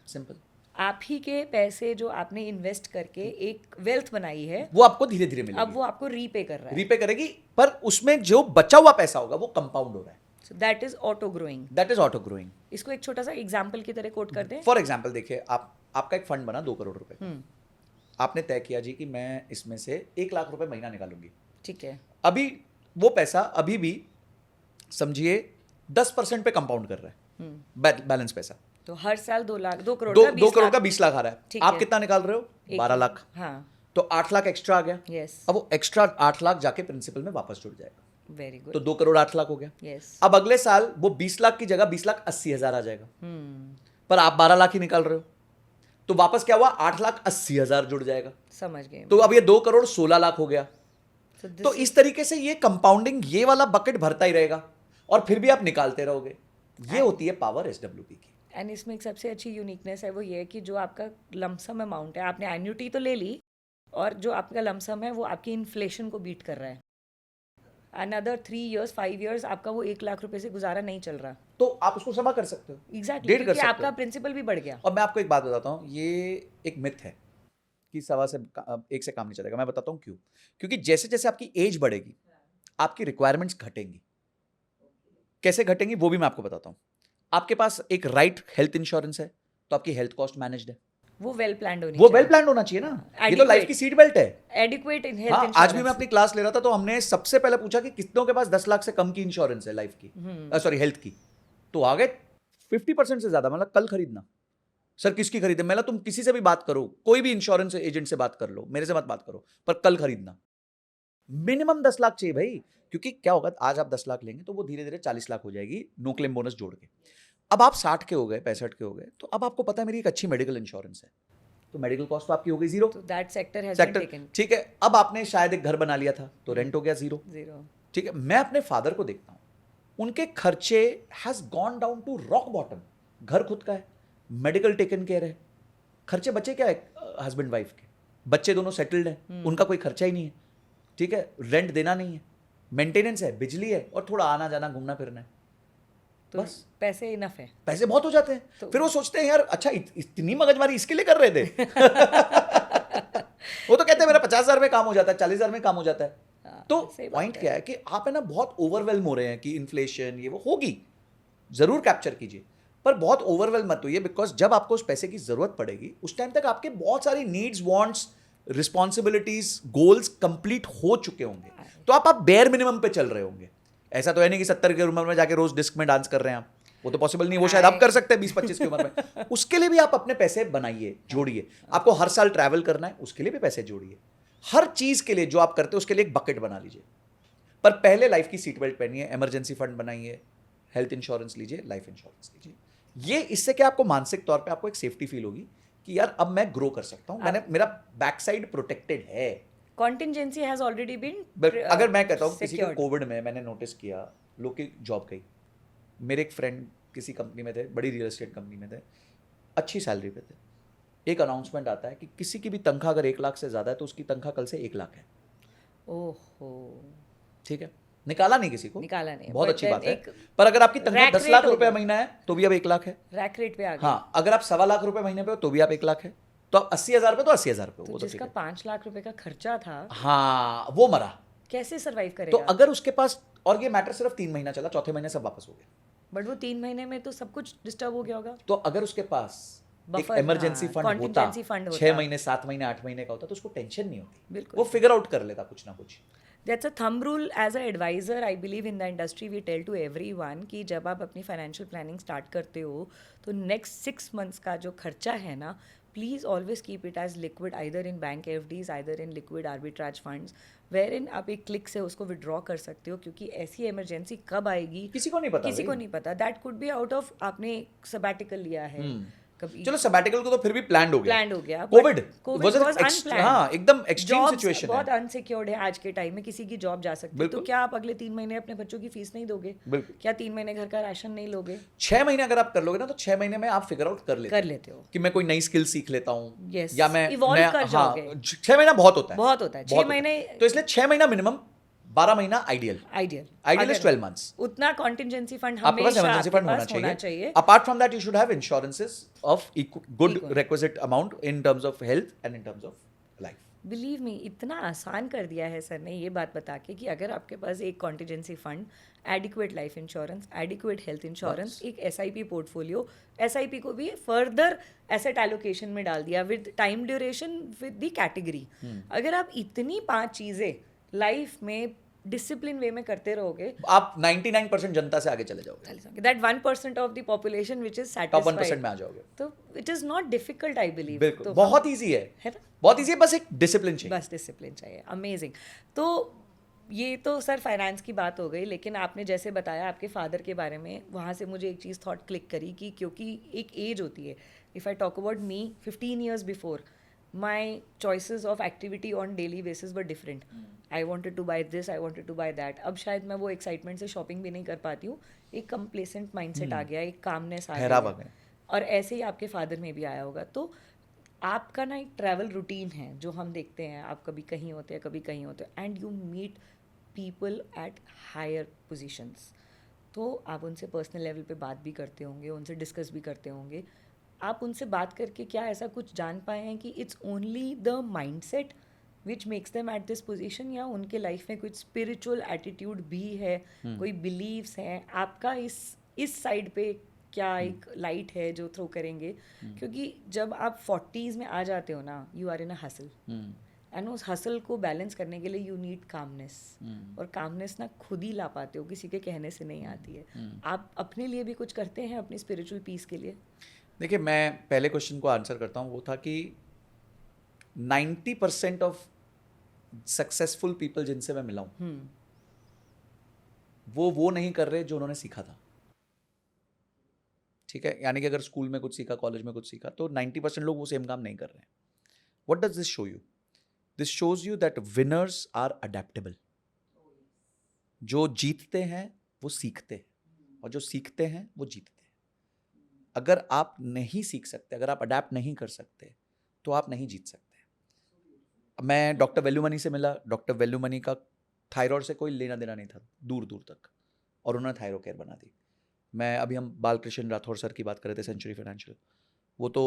Simple. आप ही के पैसे जो आपने इन्वेस्ट करके एक वेल्थ बनाई है, वो आपको धीरे धीरे मिलेगी. अब वो आपको रीपे कर रहा है. रीपे करेगी, पर उसमें जो बचा हुआ पैसा होगा वो कंपाउंड हो रहा है. So that is auto growing. That is auto growing. इसको एक छोटा सा एग्जांपल की तरह कोट कर दें. फॉर एग्जाम्पल देखिए, आपका एक फंड बना 2 करोड़ रुपए का. आपने तय किया जी कि मैं इसमें से 1 लाख रुपए महीना निकालूंगी. ठीक है. अभी वो पैसा अभी भी समझिए 10% पे कंपाउंड कर रहा है, बैलेंस पैसा. तो हर साल 2 करोड़ दो का 2 करोड़ का 20 20 लाख आ रहा है. ठीक आप है. कितना निकाल रहे हो? 12 लाख. हाँ. तो 8 लाख एक्स्ट्रा आ गया. यस. अब वो एक्स्ट्रा 8 लाख जाके प्रिंसिपल में वापस जुड़ जाएगा. वेरी तो गुड. 2 करोड़ 8 लाख हो गया. यस. अब अगले साल वो 20 लाख की जगह 20 लाख 80 हजार आ जाएगा. पर आप 12 लाख ही निकाल रहे हो, तो वापस क्या हुआ? 8 लाख 80 हजार जुड़ जाएगा. समझ गए. तो अब ये 2 करोड़ 16 लाख हो गया. So this तो इस तरीके से ये कंपाउंडिंग, ये वाला बकेट भरता ही रहेगा और फिर भी आप निकालते रहोगे. ये होती है पावर एसडब्ल्यूपी की. एंड इसमें एक सबसे अच्छी यूनिकनेस है, वो ये है कि जो आपका लमसम अमाउंट है, आपने एन्युटी तो ले ली, और जो आपका लमसम है वो आपकी इन्फ्लेशन को बीट कर रहा है. अनदर 3 years 5 years आपका वो 1 लाख रुपए से गुजारा नहीं चल रहा. तो आप उसको जमा कर सकते हो. एग्जैक्टली. डेढ़ कर क्योंकि सकते आपका हो. प्रिंसिपल भी बढ़ गया. और मैं आपको एक बात बताता हूँ, ये एक मिथ है कि सवा से एक से काम नहीं चलेगा. मैं बताता हूँ क्यों. क्योंकि जैसे जैसे आपकी एज बढ़ेगी, आपकी रिक्वायरमेंट्स घटेंगी. कैसे घटेंगी वो भी मैं आपको बताता हूँ. आपके पास एक राइट हेल्थ इंश्योरेंस है, तो आपकी हेल्थ कॉस्ट मैनेज्ड है. वो वेल प्लान्ड होनी वो वेल प्लान होना चाहिए ना. ये तो Adequate. लाइफ की सीट बेल्ट है. एडिक्वेट इन हेल्थ हाँ, इंश्योरेंस. आज भी मैं अपनी क्लास ले रहा था, तो हमने सबसे पहले पूछा कि कितनों के पास 10 लाख से कम की इंश्योरेंस है लाइफ की, सॉरी हेल्थ की. तो आ गए 50% से ज्यादा. मतलब कल खरीदना. सर किसकी खरीदे? मैं तुम किसी से भी बात करो, कोई भी इंश्योरेंस एजेंट से बात कर लो, मेरे से मत बात करो, पर कल खरीदना. मिनिमम 10 लाख चाहिए भाई. क्योंकि क्या होगा, आज आप 10 लाख लेंगे तो वो धीरे धीरे 40 लाख हो जाएगी, नो क्लेम बोनस जोड़ के. अब आप 60 के हो गए, 65 के हो गए, तो अब आपको पता है मेरी एक अच्छी मेडिकल इंश्योरेंस है, तो मेडिकल कॉस्ट तो आपकी हो गई 0. तो that sector has been sector taken. ठीक है. अब आपने शायद एक घर बना लिया था, तो रेंट हो गया 0. 0. ठीक है. मैं अपने फादर को देखता हूँ, उनके खर्चे has gone down to rock bottom. घर खुद का है, मेडिकल टेकन केयर है, खर्चे बचे क्या है हस्बैंड वाइफ के, बच्चे दोनों सेटल्ड हैं, उनका कोई खर्चा ही नहीं है. ठीक है. रेंट देना नहीं है, मेंटेनेंस है, बिजली है, और थोड़ा आना जाना घूमना फिरना है. तो बस पैसे इनफ है. पैसे बहुत हो जाते हैं. तो- फिर वो सोचते हैं यार अच्छा इतनी मगजमारी इसके लिए कर रहे थे. वो तो कहते हैं मेरा 50,000 में काम हो जाता है, 40,000 में काम हो जाता है. हाँ, तो सही बात पॉइंट क्या है कि आप है ना बहुत ओवरवेलम हो रहे हैं कि इन्फ्लेशन ये वो होगी. जरूर कैप्चर कीजिए, पर बहुत ओवरवेल मत होइए, बिकॉज जब आपको उस पैसे की जरूरत पड़ेगी उस टाइम तक आपके बहुत सारी needs, wants, responsibilities, goals complete हो चुके होंगे, तो आप बेयर मिनिमम पे चल रहे होंगे। ऐसा तो है नहीं कि 70 की उम्र में जाके रोज डिस्क में डांस कर रहे हैं आप, वो तो पॉसिबल नहीं, वो शायद आप कर सकते हैं 20-25 की उम्र में। उसके लिए भी आप अपने पैसे बनाइए, जोड़िए। आपको हर साल ट्रैवल करना है, उसके लिए भी पैसे जोड़िए। हर चीज के लिए जो आप करते हैं उसके लिए एक बकेट बना लीजिए, पर पहले लाइफ की सीट बेल्ट पहनिए, इमरजेंसी फंड बनाइए, हेल्थ इंश्योरेंस लीजिए, लाइफ इंश्योरेंस लीजिए। ये इससे क्या आपको मानसिक तौर पे आपको एक सेफ्टी फील होगी कि यार अब मैं ग्रो कर सकता हूं, मैंने मेरा बैक साइड प्रोटेक्टेड है। कॉन्टिजेंसी हैज ऑलरेडी बीन अगर मैं कहता हूं किसी को कोविड में मैंने नोटिस किया लोग की जॉब गई, मेरे एक फ्रेंड किसी कंपनी में थे, बड़ी रियल एस्टेट कंपनी में थे, अच्छी सैलरी पे थे, एक अनाउंसमेंट आता है कि किसी की भी तनख्वाह अगर 1 लाख से ज्यादा है तो उसकी तनख्वाह कल से 1 लाख है। ओहो, ठीक है, निकाला नहीं किसी को, निकाला नहीं, बहुत but अच्छी then बात है, एक पर अगर आपकी तनख्वाह rack 10 rate लाख हो रुपए गया। महीना है तो भी अब 1 लाख है। रैक रेट पे आ गया। हाँ, अगर आप 1.25 लाख रुपए महीने पे हो तो भी आप 1 लाख है, तो आप 80,000 पे तो 80,000 पे हो, तो वो तो ठीक जिसका है। 5 लाख रुपए का खर्चा था, हाँ, वो मरा। कैसे सरवाइव तो करेगा? अगर उसके पास, और ये मैटर सिर्फ 3 महीना चला, चौथे महीने सब वापस हो गया, बट वो 3 महीने में तो सब कुछ डिस्टर्ब हो गया होगा। तो अगर उसके पास एक Buffer, इमरजेंसी हाँ, फंड होता, contingency fund 6 होता। महीने, 7 महीने, 8 महीने का होता, तो उसको टेंशन नहीं होती, बिल्कुल। वो फिगर आउट कर लेता कुछ ना कुछ। That's a thumb rule as a advisor I believe in the industry we tell to everyone कि जब आप अपनी फाइनेंशियल प्लानिंग स्टार्ट करते हो तो नेक्स्ट 6 मंथ्स का जो खर्चा है ना, please always keep it as liquid, either in bank FDs, either in liquid arbitrage funds, where in आप एक क्लिक से उसको विड्रॉ कर सकते हो, क्योंकि ऐसी इमरजेंसी कब आएगी किसी को नहीं पता किसी भाई। को नहीं पता। That could be out of, आपने सबैटिकल लिया है कभी, चलो सबैटिकल को तो फिर भी प्लान्ड हो गया, प्लान्ड हो गया, कोविड कोविड वाज अनप्लान्ड। हाँ, एकदम एक्सट्रीम जॉब्स सिचुएशन बहुत है। अनसिक्योर्ड है आज के टाइम में, किसी की जॉब जा सकती है, तो बिल्कुल। क्या आप अगले 3 महीने अपने बच्चों की फीस नहीं दोगे? बिल्कुल। क्या 3 महीने घर का राशन नहीं लोगे? 6 महीने अगर आप कर लोगे ना, तो 6 महीने में आप फिगर आउट कर लेते हो कि मैं कोई नई स्किल सीख लेता हूँ, Yes, या मैं evolve नया, कर हाँ, जाओगे। 6 महीना बहुत होता है, बहुत होता है, 6 बहुत होता महीने है। तो इसलिए 6 महीना मिनिमम, 12 महीना आइडियल आइडियल इज 12 मंथ्स। उतना कॉन्टिजेंसी फंड आपके पास हमेशा इमरजेंसी आपके फंड पास होना चाहिए। चाहिए। Apart from that you should have insurances of good Equal. Requisite amount in terms of health and in terms of life. Believe me, इतना आसान कर दिया है सर ने ये बात बता के कि अगर आपके पास एक contingency fund, adequate life insurance, adequate health insurance, एक एसआईपी पोर्टफोलियो, एसआईपी को भी फर्दर एसेट एलोकेशन में डाल दिया with time duration, with the category. अगर आप इतनी 5 चीज़ें लाइफ में डिसिप्लिन वे में करते रहोगे, आप 99% जनता से आगे चले जाओगे, that 1% of the population which is top 1% satisfied, में आ जाओगे। तो it is not difficult I believe. बिल्कुल, बहुत ईजी है है ना? बहुत ईजी है, बस एक डिसिप्लिन चाहिए। बस डिसिप्लिन चाहिए। अमेजिंग। तो ये तो सर फाइनेंस की बात हो गई, लेकिन आपने जैसे बताया आपके फादर के बारे में, वहाँ से मुझे एक चीज़ थॉट क्लिक करी कि क्योंकि एक एज होती है, if I talk about me 15 years before, my choices of activity on daily basis were different. I wanted two by this, I wanted two by that. अब शायद मैं वो एक्साइटमेंट से शॉपिंग भी नहीं कर पाती हूँ, एक कंप्लेसेंट माइंडसेट आ गया, एक कामनेस आ ठहराव आ गया, गया। और ऐसे ही आपके फादर में भी आया होगा। तो आपका ना एक ट्रैवल रूटीन है जो हम देखते हैं, आप कभी कहीं होते हैं कभी कहीं होते हैं, and you meet people at higher positions, तो आप उनसे पर्सनल लेवल पे बात भी करते होंगे, उनसे डिस्कस भी करते होंगे। आप उनसे बात करके क्या ऐसा कुछ जान पाए हैं कि it's only the mindset which makes them at this position, या उनके लाइफ में कुछ स्पिरिचुअल एटीट्यूड भी है, कोई बिलीव्स हैं? आपका इस साइड पे क्या एक लाइट है जो थ्रो करेंगे? क्योंकि जब आप 40s में आ जाते हो ना, you are in a hustle, and उस हसल को बैलेंस करने के लिए यू नीड कामनेस, और कामनेस ना खुद ही ला पाते हो, किसी के कहने से नहीं आती है। आप अपने लिए भी कुछ करते हैं अपनी स्पिरिचुअल पीस के लिए? देखिए, मैं पहले क्वेश्चन को आंसर करता हूँ, वो था कि 90% ऑफ सक्सेसफुल पीपल जिनसे मैं मिला हूँ वो नहीं कर रहे जो उन्होंने सीखा था। ठीक है, यानी कि अगर स्कूल में कुछ सीखा, कॉलेज में कुछ सीखा, तो 90% लोग वो सेम काम नहीं कर रहे हैं। What does this show you? This shows you that winners are adaptable. जो जीतते हैं वो सीखते हैं, और जो सीखते हैं वो जीतते हैं। अगर आप नहीं सीख सकते, अगर आप अडेप्ट नहीं कर सकते, तो आप नहीं जीत सकते। मैं डॉक्टर वेल्लुमनी से मिला। डॉक्टर वेल्लुमनी का थायराइड से कोई लेना देना नहीं था दूर दूर तक, और उन्होंने थायरो केयर बना दी। मैं अभी हम बालकृष्ण राठौर सर की बात कर रहे थे, सेंचुरी फाइनेंशियल, वो तो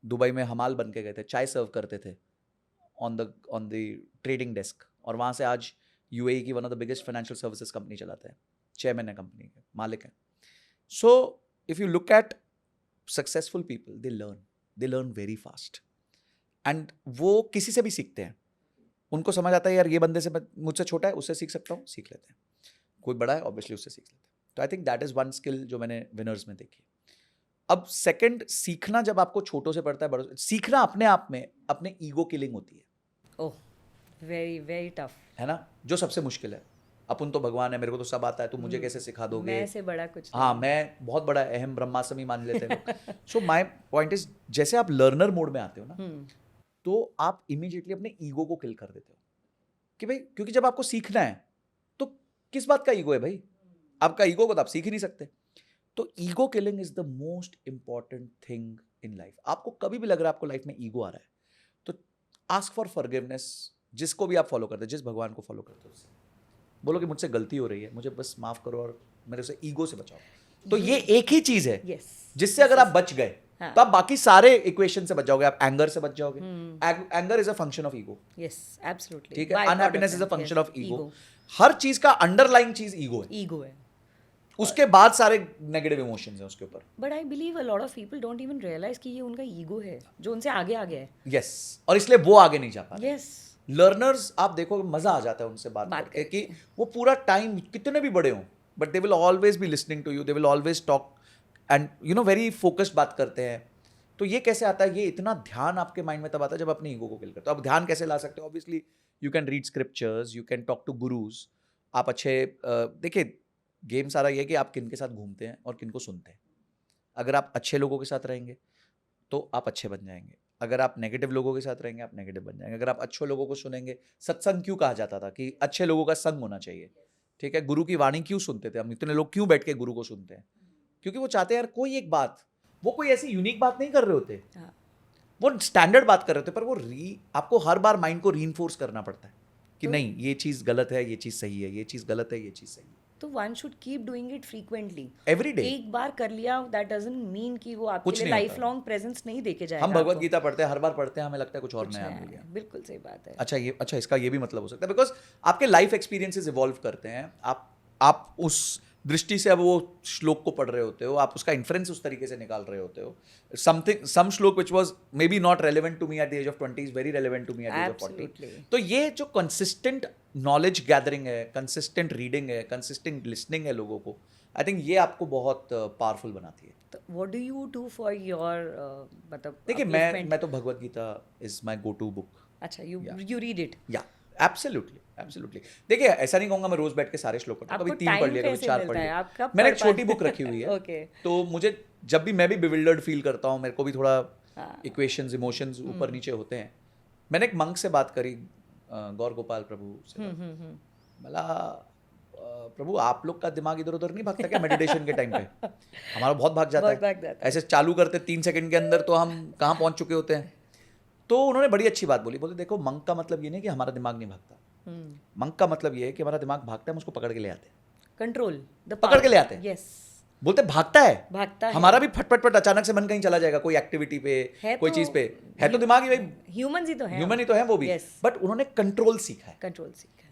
दुबई में हमाल बन के गए थे, चाय सर्व करते थे ऑन द ट्रेडिंग डेस्क, और वहाँ से आज यूएई की one of the biggest financial services company चलाते हैं, चेयरमैन है कंपनी के, मालिक हैं। So if you look at successful people, they learn very fast. And वो किसी से भी सीखते हैं. उनको समझ आता है यार ये बंदे से मुझसे छोटा है, उससे सीख सकता हूँ, सीख लेते हैं. कोई बड़ा है ऑब्वियसली उससे सीख लेते हैं. तो I think that is one skill जो मैंने विनर्स में देखी. अब सेकंड, सीखना जब आपको छोटों से पड़ता है, बड़ों से, सीखना अपने आप में अपने ईगो किलिंग होती है. ओह, वेरी वेरी टफ है ना, जो सबसे मुश्किल है. अपन तो भगवान है, मेरे को तो सब आता है, तुम मुझे कैसे सिखा दोगे. मैं से बड़ा कुछ हाँ, मैं बहुत बड़ा अहम ब्रह्मास्मि मान लेते हैं. सो माय पॉइंट इज, जैसे आप लर्नर मोड में आते हो ना, तो आप इमीडिएटली अपने ईगो को किल कर देते हो कि भाई, क्योंकि जब आपको सीखना है तो किस बात का ईगो है भाई. आपका ईगो को तो आप सीख ही नहीं सकते. तो ego killing is the most important thing in life. आपको कभी भी लग रहा है आपको लाइफ में ईगो आ रहा है, तो आस्क फॉर फॉरगिवनेस. जिसको भी आप फॉलो करते हैं, जिस भगवान को फॉलो करते हो, उससे बोलो कि मुझसे गलती हो रही है, मुझे बस माफ करो और मेरे से ईगो से बचाओ. तो ये एक ही चीज है जिससे अगर आप बच गए तो आप बाकी सारे इक्वेशन से बच जाओगे. आप एंगर से बच जाओगे. Anger is a function of ego. Yes, absolutely. ठीक है, unhappiness is a function of ego. हर चीज का अंडरलाइंग चीज ईगो है. ईगो है. उसके बाद सारे नेगेटिव इमोशंस हैं उसके ऊपर. But I believe a lot of people don't even realise कि ये उनका ईगो है जो उनसे आगे आ गया है. यस, और इसलिए वो आगे नहीं जा पा रहे. यस, लर्नर्स आप देखो, मजा आ जाता है उनसे बात करके कि वो पूरा टाइम कितने भी बड़े हों, but they will always be listening to you. They will always talk and you know very focused बात करते हैं. तो ये कैसे आता है? ये इतना ध्यान आपके माइंड में तब आता है जब अपने ईगो को किल करते हो. अब ध्यान कैसे ला सकते हो? Obviously you can read scriptures, you can talk to gurus. आप अच्छे देखिए, गेम सारा ये है कि आप किन के साथ घूमते हैं और किन को सुनते हैं. अगर आप अच्छे लोगों के साथ रहेंगे तो आप अच्छे बन जाएंगे. अगर आप नेगेटिव लोगों के साथ रहेंगे आप नेगेटिव बन जाएंगे. अगर आप अच्छे लोगों को सुनेंगे, सत्संग क्यों कहा जाता था कि अच्छे लोगों का संग होना चाहिए. ठीक है, गुरु की वाणी क्यों सुनते थे हम? इतने लोग क्यों बैठ के गुरु को सुनते हैं? क्योंकि वो चाहते हैं यार कोई एक बात, वो कोई ऐसी यूनिक बात नहीं कर रहे होते, वो स्टैंडर्ड बात कर रहे होते, पर वो आपको हर बार माइंड को रीइंफोर्स करना पड़ता है कि नहीं, ये चीज़ गलत है, ये चीज़ सही है, ये चीज़ गलत है, ये चीज़ सही है. तो one should keep doing it frequently, every day. एक बार कर लिया दैट डजंट मीन कि वो आपके लिए लाइफ लॉन्ग प्रेजेंस नहीं देके जाएगा. हम भगवत गीता पढ़ते हैं, हर बार पढ़ते हैं, हमें लगता है कुछ और नया मिल गया. बिल्कुल सही बात है. अच्छा, इसका ये भी मतलब हो सकता है बिकॉज आपके लाइफ एक्सपीरियंसेस इवॉल्व करते हैं. आप उस दृष्टि से अब वो श्लोक को पढ़ रहे होते हो, आप उसका इन्फ्रेंस उस तरीके से निकाल रहे होते हो. Some shloka which was maybe not relevant to me at the age of 20 is very relevant to me at the age of 40. तो ये जो कंसिस्टेंट नॉलेज गैदरिंग है, कंसिस्टेंट रीडिंग है, कंसिस्टेंट लिसनिंग है लोगों को, आई थिंक ये आपको बहुत पावरफुल बनाती है. तो what do you do for your, मतलब देखिए, मैं तो Bhagavad Gita is my go to book. अच्छा, यू रीड इट? या एब्सोल्युटली. देखिए, ऐसा नहीं कहूंगा मैं रोज बैठ के सारे श्लोक पढ़ता हूं. कभी 3 पढ़ लिया, कभी 4 पढ़ लिया. मैंने एक छोटी बुक रखी हुई है. ओके. तो मुझे जब भी मैं भी बिविल्डर्ड फील करता हूँ, मेरे को भी थोड़ा इक्वेशंस, इमोशंस ऊपर नीचे होते हैं. मैंने एक मंक से बात करी, गौर गोपाल प्रभु से. बोला, प्रभु आप लोग का दिमाग इधर उधर नहीं भागता क्या मेडिटेशन के टाइम पे? हमारा बहुत भाग जाता है. ऐसे चालू करते 3 सेकंड के अंदर तो हम कहाँ पहुंच चुके होते हैं. तो उन्होंने बड़ी अच्छी बात बोली. बोले देखो, मंक का मतलब ये नहीं कि हमारा दिमाग नहीं भागता. मंक का मतलब ये है कि हमारा दिमाग भागता है, हम उसको पकड़ के ले आते हैं. कंट्रोल, पकड़ के ले आते हैं. यस. बोलते भागता है हमारा भी फट अचानक से मन कहीं चला जाएगा, कोई एक्टिविटी पे, कोई चीज पे. है तो दिमाग ही भाई, ह्यूमन ही तो है वो भी. बट उन्होंने कंट्रोल सीखा है.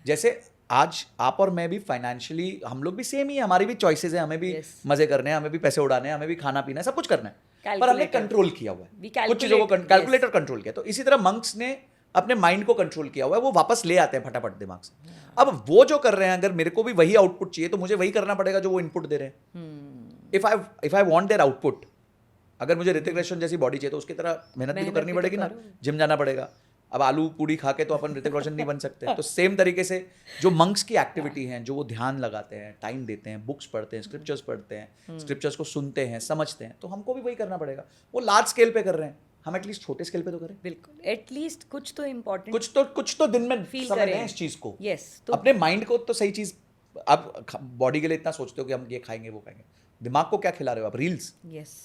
जैसे आज आप और मैं भी फाइनेंशियली हम लोग भी सेम ही है, हमारी भी चॉइसेस है, हमें भी मजे करने हैं, हमें भी पैसे उड़ाने हैं, हमें भी खाना पीना है, सब कुछ करना है. पर हमने कंट्रोल किया हुआ है, कुछ चीजों को कैलकुलेटर कंट्रोल किया. तो इसी तरह मंक्स ने अपने माइंड को कंट्रोल किया हुआ है, वो वापस ले आते हैं फटाफट दिमाग से. अब वो जो कर रहे हैं, अगर मेरे को भी वही आउटपुट चाहिए तो मुझे वही करना पड़ेगा जो वो इनपुट दे रहे हैं. If I want their output, अगर मुझे ऋतिक रोशन जैसी बॉडी चाहिए तो उसकी तरह मेहनत भी तो करनी पड़ेगी ना, जिम जाना पड़ेगा. अब आलू पूड़ी खा के तो अपन ऋतिक रोशन नहीं बन सकते. तो सेम तरीके से जो मंक्स की एक्टिविटी हैं, जो वो ध्यान लगाते हैं, टाइम देते हैं, बुक्स पढ़ते हैं, स्क्रिप्चर्स पढ़ते हैं, स्क्रिप्चर्स को सुनते हैं, समझते हैं, तो हमको भी वही करना पड़ेगा. वो लार्ज स्केल पे कर रहे हैं, हम एटलीस्ट छोटे स्केल पे तो करें. बिल्कुल, एटलीस्ट कुछ तो इम्पोर्टेंट, कुछ तो दिन में फील करें इस चीज को. यस. तो अपने माइंड को तो सही चीज. आप बॉडी के लिए इतना सोचते हो कि हम ये खाएंगे वो खाएंगे, दिमाग को क्या खिला रहे हो आप? Reels. Yes.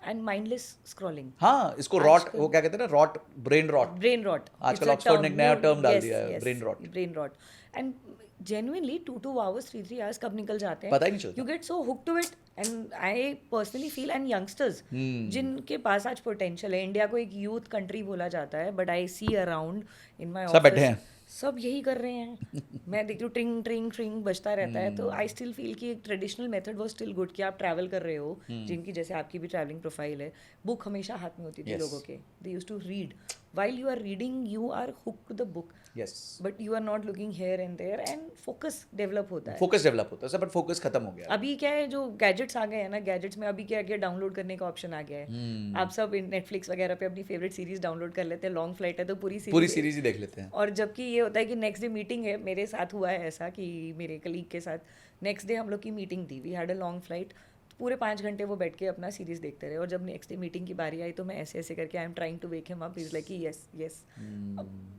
And mindless scrolling. हाँ, इसको रॉट, वो क्या कहते हैं ना, ब्रेन रॉट. आजकल ऑक्सफोर्ड ने एक नया टर्म डाल दिया है, brain rot. And genuinely 2 hours 3 hours कब निकल जाते हैं पता ही नहीं चलता. You get so hook to it. And I personally feel, and youngsters जिनके पास आज पोटेंशियल है, इंडिया को एक यूथ कंट्री बोला जाता है, but I see around in my office सब बैठे हैं, सब यही कर रहे हैं मैं देखती हूँ ट्रिंग ट्रिंग ट्रिंग बजता रहता है तो आई स्टिल फील कि एक ट्रेडिशनल मेथड वो स्टिल गुड कि आप ट्रैवल कर रहे हो जिनकी जैसे आपकी भी ट्रैवलिंग प्रोफाइल है बुक हमेशा हाथ में होती थी Yes. लोगों के they use to read while you are reading you are hook to the book yes, but you are not looking here and there and focus develop होता है फोकस डेवलप होता है सर, बट फोकस खत्म हो गया। अभी क्या है जो गैजेट्स आ गए हैं ना गैजेट्स में अभी क्या है डाउनलोड करने का ऑप्शन आ गया है आप सब नेटफ्लिक्स वगैरह पे अपनी फेवरेट सीरीज डाउनलोड कर लेते हैं लॉन्ग फ्लाइट है तो पूरी सीरीज ही देख लेते हैं। और जबकि ये होता है कि नेक्स्ट डे मीटिंग है मेरे साथ हुआ है ऐसा कि मेरे कलीग के साथ नेक्स्ट डे हम लोग की मीटिंग थी we had a long flight पूरे 5 घंटे वो बैठ के अपना सीरीज देखते रहे और जब नेक्स्ट डे मीटिंग की बारी आई तो मैं ऐसे ऐसे करके I am trying to wake him up is like yes yes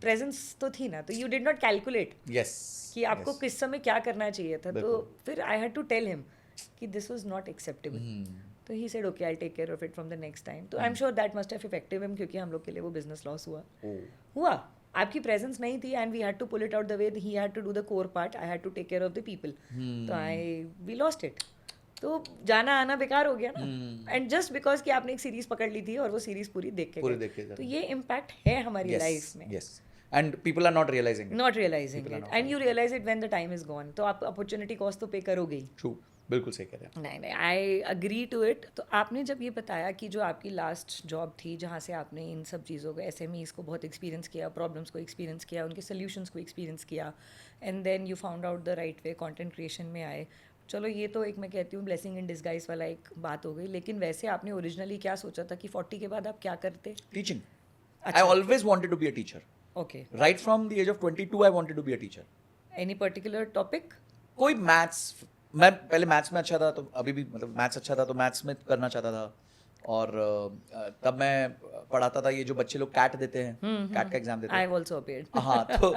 presence तो थी ना तो you did not calculate yes, कि आपको किस समय क्या करना चाहिए था तो फिर I had to tell him कि दिस वाज नॉट एक्सेप्टेबल तो he said okay I take care of it from the next time तो I am sure that must have effective him क्योंकि हम लोग के लिए वो बिजनेस लॉस हुआ आपकी प्रेजेंस नहीं थी and we had to pull it out the way he had to do the core part I had to take care of the people तो वी लॉस्ट इट तो जाना आना बेकार हो गया ना एंड जस्ट बिकॉज कि आपने एक सीरीज पकड़ ली थी और वो सीरीज पूरी देख के गए। तो ये इम्पैक्ट है हमारी लाइफ में yes and people are not realising it and you realise it when the time is gone तो आप अपॉर्चुनिटी कॉस्ट तो पे करोगे ही। ट्रू, बिल्कुल सही कह रहे हैं। नहीं आई अग्री टू इट। तो आपने जब ये बताया कि जो आपकी लास्ट जॉब थी जहाँ से आपने इन सब चीज़ों को SMEs को बहुत एक्सपीरियंस किया, प्रॉब्लम्स को एक्सपीरियंस किया, उनके सोल्यूशंस को एक्सपीरियंस किया and then you found out the right way, content creation में आए। चलो ये तो एक मैं कहती हूँ ब्लेसिंग इन डिस्गाइज वाला एक बात हो गई, लेकिन वैसे आपने ओरिजिनली क्या सोचा था कि 40 के बाद आप क्या करते? Teaching. I always wanted to be a teacher. Okay, right from the age of 22 I wanted to be a teacher. Any particular topic? कोई मैथ्स, मैं पहले मैथ्स में अच्छा था, तो अभी भी मतलब मैथ्स अच्छा था तो मैथ्स में करना चाहता था। और तब मैं पढ़ाता था ये जो बच्चे लोग कैट देते हैं, कैट का एग्जाम देते हैं। I also appeared. हाँ, तो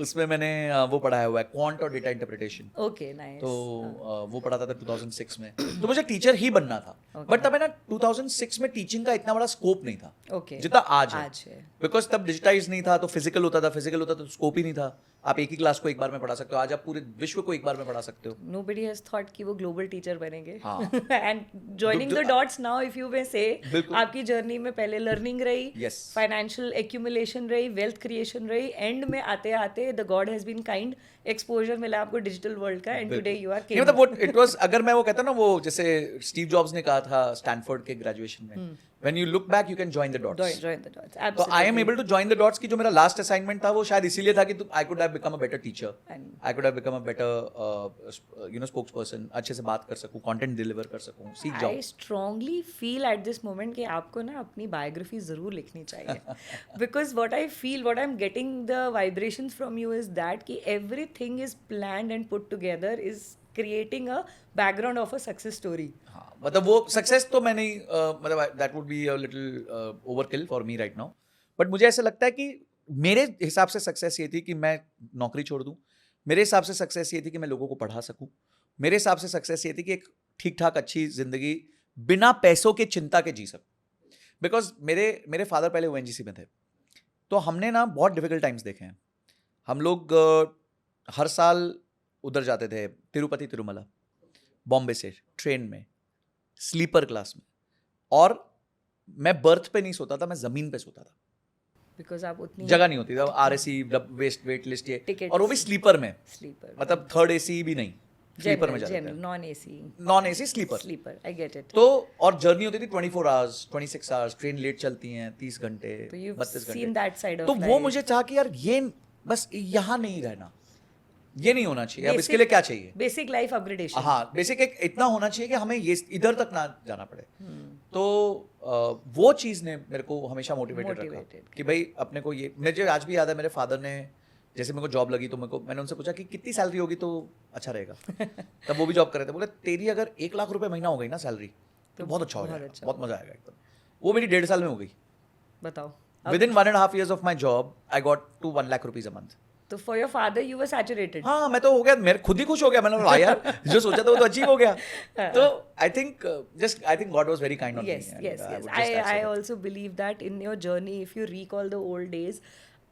उसमें मैंने वो पढ़ाया हुआ है क्वांट और डेटा इंटरप्रिटेशन। Okay, nice. तो वो पढ़ाता था 2006 में। तो मुझे टीचर ही बनना था, बट तब है ना 2006 में टीचिंग का इतना बड़ा स्कोप नहीं था ओके, जितना आज है। बिकॉज तब डिजिटाइज नहीं था, तो फिजिकल होता था तो स्कोप ही नहीं था। आप एक ही क्लास को एक बार में पढ़ा सकते हो, आज आप पूरे विश्व को एक बार में पढ़ा सकते हो। Nobody has thought कि वो ग्लोबल टीचर बनेंगे। हाँ। And joining the dots now if you may say, बिल्कुल। आपकी जर्नी में पहले लर्निंग रही, Yes. फाइनेंशियल एक्यूमुलेशन रही, वेल्थ क्रिएशन रही, एंड में आते आते the god has been kind, exposure मिला आपको डिजिटल वर्ल्ड का, एंड टुडे यू आर नहीं, मतलब वो इट वाज, अगर मैं वो कहता ना, वो जैसे स्टीव जॉब्स ने कहा था स्टैनफोर्ड के ग्रेजुएशन में, when you look back you can join the dots. Join the dots. तो I am able to join the dots की जो मेरा लास्ट असाइनमेंट था वो शायद इसीलिए था कि I could have become a better teacher, I could have become a better spokes person, अच्छे से बात कर सकूं, कंटेंट डिलीवर कर सकूं, सीख जाऊं। I strongly feel at this moment कि आपको ना अपनी बायोग्राफी जरूर लिखनी चाहिए, because what I feel, what I am getting the vibrations from you is that कि everything is planned and put together, is creating a background of a success story. हाँ, मतलब वो सक्सेस तो मैं नहीं, मतलब that would be a little overkill for me right now, but मुझे ऐसा लगता है कि मेरे हिसाब से सक्सेस ये थी कि मैं नौकरी छोड़ दूं, मेरे हिसाब से सक्सेस ये थी कि मैं लोगों को पढ़ा सकूं, मेरे हिसाब से सक्सेस ये थी कि एक ठीक ठाक अच्छी जिंदगी बिना पैसों के चिंता के जी सकूं। बिकॉज मेरे फादर पहले ONGC में थे, तो हमने ना बहुत डिफिकल्ट टाइम्स देखे हैं। हम लोग हर साल उधर जाते थे, तिरुपति तिरुमला, बॉम्बे से ट्रेन में, स्लीपर क्लास में, और मैं बर्थ पे नहीं सोता था, मैं जमीन पे सोता था, बिकॉज आप उतनी जगह नहीं होती था। RSC वेट लिस्ट ये, Tickets. और वो भी स्लीपर में, स्लीपर, मतलब थर्ड AC भी नहीं, स्लीपर में जाते थे, non AC sleeper, I get it. तो और जर्नी होती थी 24 आवर्स 26 आवर्स, ट्रेन लेट चलती हैं 30 घंटे, तो you've 32 seen घंटे। that side of तो वो life. मुझे था कि यार ये बस यहाँ नहीं रहना, ये नहीं होना चाहिए। अब इसके लिए क्या चाहिए? Basic life upgradation. हाँ, बेसिक एक इतना होना चाहिए कि हमें ये इधर तक ना जाना पड़े। तो वो चीज़ ने मेरे को हमेशा मोटिवेटेड रखा कि भाई अपने को ये, मुझे आज भी याद है मेरे फादर ने जैसे मेरे को जॉब लगी तो मैंने उनसे पूछा कि कितनी सैलरी होगी तो अच्छा रहेगा। तब वो भी जॉब कर रहे थे, बोले तेरी अगर 1 लाख रुपए महीना हो गई ना सैलरी तो बहुत अच्छा हो जाएगा, बहुत मजा आएगा एकदम। वो मेरी 1.5 साल में हो गई। बताओ, with in 1.5 years of my job I got to 1 lakh rupees a month। तो for your father you were saturated. हाँ, मैं तो हो गया, मेरे खुद ही खुश हो गया। मैंने बोला यार जो सोचा था वो तो अचीव हो गया। तो I think God was very kind on me. yes I also believe that in your journey, if you recall the old days,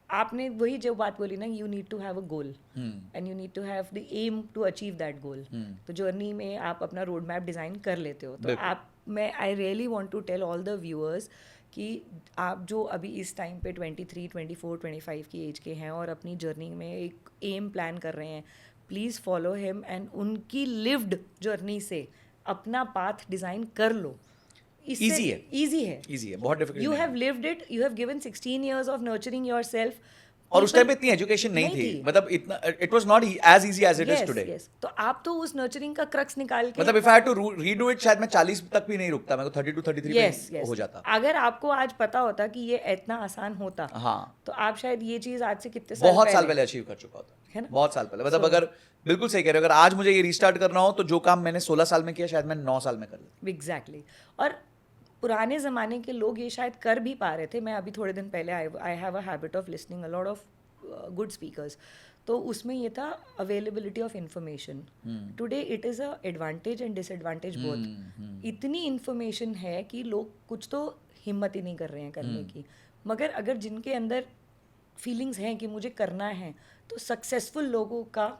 आपने वही जो बात बोली ना, you need to have a goal and you need to have the aim to achieve that goal. तो journey में आप अपना रोड मैप डिज़ाइन कर लेते हो। तो आप, मैं I really want to tell all the viewers कि आप जो अभी इस टाइम पे 23, 24, 25 की एज के हैं और अपनी जर्नी में एक एम प्लान कर रहे हैं, प्लीज़ फॉलो हिम एंड उनकी लिव्ड जर्नी से अपना पाथ डिज़ाइन कर लो. इससे Easy है. ईजी है. ईजी है, बहुत डिफिकल्ट यू नहीं हैव है। Lived it, you have given 16 years of nurturing your self. और उस टाइम पे इतनी एजुकेशन नहीं थी, मतलब इतना it was not as easy as it is today. Yes, तो आप तो उस नर्चरिंग का क्रक्स निकाल के मतलब if I had to redo it, शायद मैं 40 तक भी नहीं रुकता, मेरे को 32 33 यस पे हो जाता. अगर आपको आज पता होता कि ये इतना आसान होता, हाँ, तो आप शायद ये चीज़ आज से कितने साल बहुत साल पहले अचीव कर चुका होता है ना? बहुत साल पहले. मतलब अगर बिल्कुल सही कह रहे हो, अगर आज मुझे ये रिस्टार्ट करना हो तो जो काम मैंने 16 साल में किया शायद मैं 9 साल में कर लूँ. एग्जैक्टली. और पुराने ज़माने के लोग ये शायद कर भी पा रहे थे. मैं अभी थोड़े दिन पहले आई have a habit of listening a lot of good speakers. तो उसमें ये था availability of information. Today it is a advantage and disadvantage both. इतनी इन्फॉर्मेशन है कि लोग कुछ तो हिम्मत ही नहीं कर रहे हैं करने की. मगर अगर जिनके अंदर फीलिंग्स हैं कि मुझे करना है, तो सक्सेसफुल लोगों का